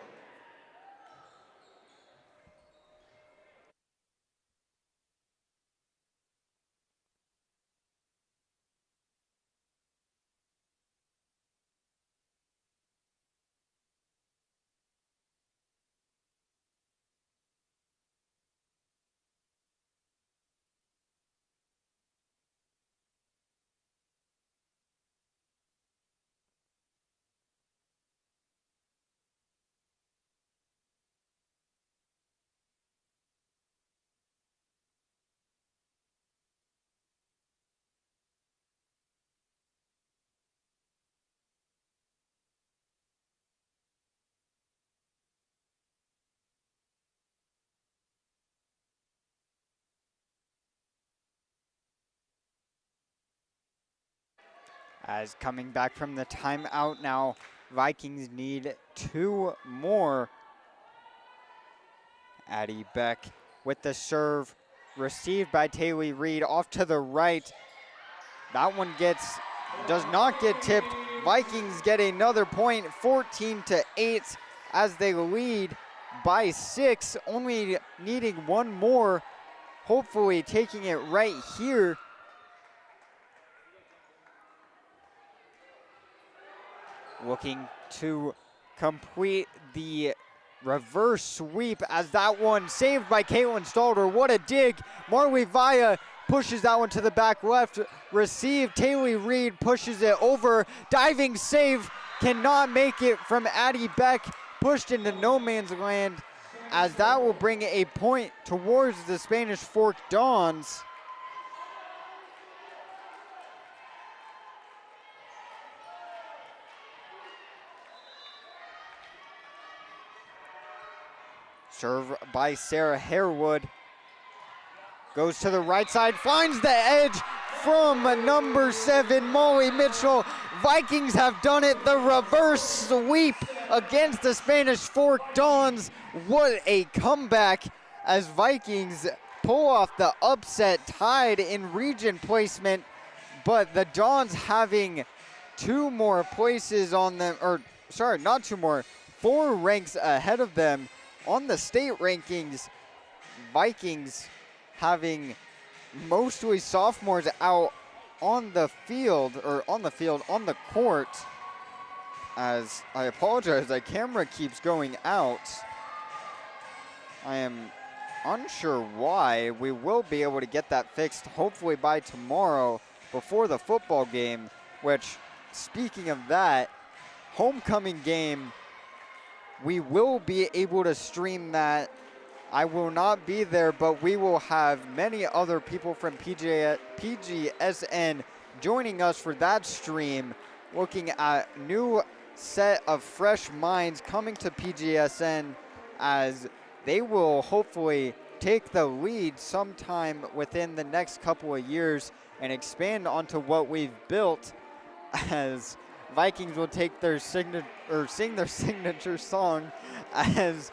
As coming back from the timeout now, Vikings need 2 more. Addie Beck with the serve, received by Taylor Reed off to the right. That one does not get tipped. Vikings get another point, 14-8, as they lead by 6, only needing 1 more, hopefully taking it right here. Looking to complete the reverse sweep, as that one saved by Caitlin Stalder. What a dig. Marley Via pushes that one to the back left. Received. Taylor Reed pushes it over. Diving save. Cannot make it from Addie Beck. Pushed into no man's land, as that will bring a point towards the Spanish Fork Dons. Serve by Sarah Harewood. Goes to the right side, finds the edge from number 7, Molly Mitchell. Vikings have done it, the reverse sweep against the Spanish Fork Dons. What a comeback, as Vikings pull off the upset, tied in region placement, but the Dons having 2 more places on them, or sorry, not 2 more, 4 ranks ahead of them on the state rankings. Vikings having mostly sophomores out on the court. As I apologize, the camera keeps going out. I am unsure why. We will be able to get that fixed hopefully by tomorrow before the football game, which, speaking of that, homecoming game, we will be able to stream that. I will not be there, but we will have many other people from PGSN joining us for that stream, looking at new set of fresh minds coming to PGSN, as they will hopefully take the lead sometime within the next couple of years and expand onto what we've built, as Vikings will take their sing their signature song, as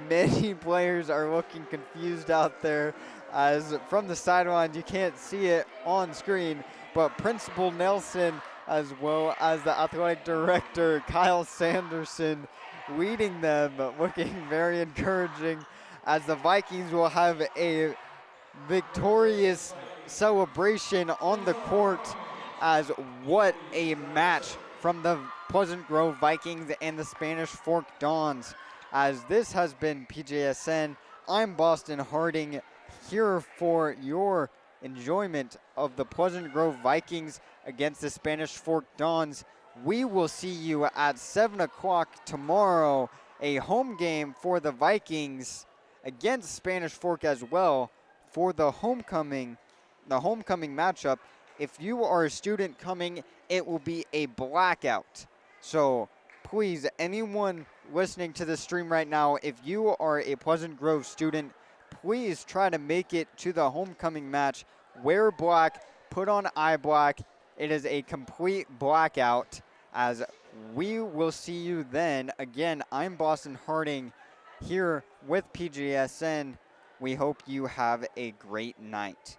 many players are looking confused out there, as from the sidelines you can't see it on screen, but Principal Nelson as well as the athletic director Kyle Sanderson leading them, looking very encouraging, as the Vikings will have a victorious celebration on the court, as what a match from the Pleasant Grove Vikings and the Spanish Fork Dons. As this has been PJSN, I'm Boston Harding, here for your enjoyment of the Pleasant Grove Vikings against the Spanish Fork Dons. We will see you at 7 o'clock tomorrow, a home game for the Vikings against Spanish Fork as well for the homecoming matchup. If you are a student coming, it will be a blackout. So please, anyone listening to this stream right now, if you are a Pleasant Grove student, please try to make it to the homecoming match. Wear black, put on eye black. It is a complete blackout, as we will see you then. Again, I'm Boston Harding here with PGSN. We hope you have a great night.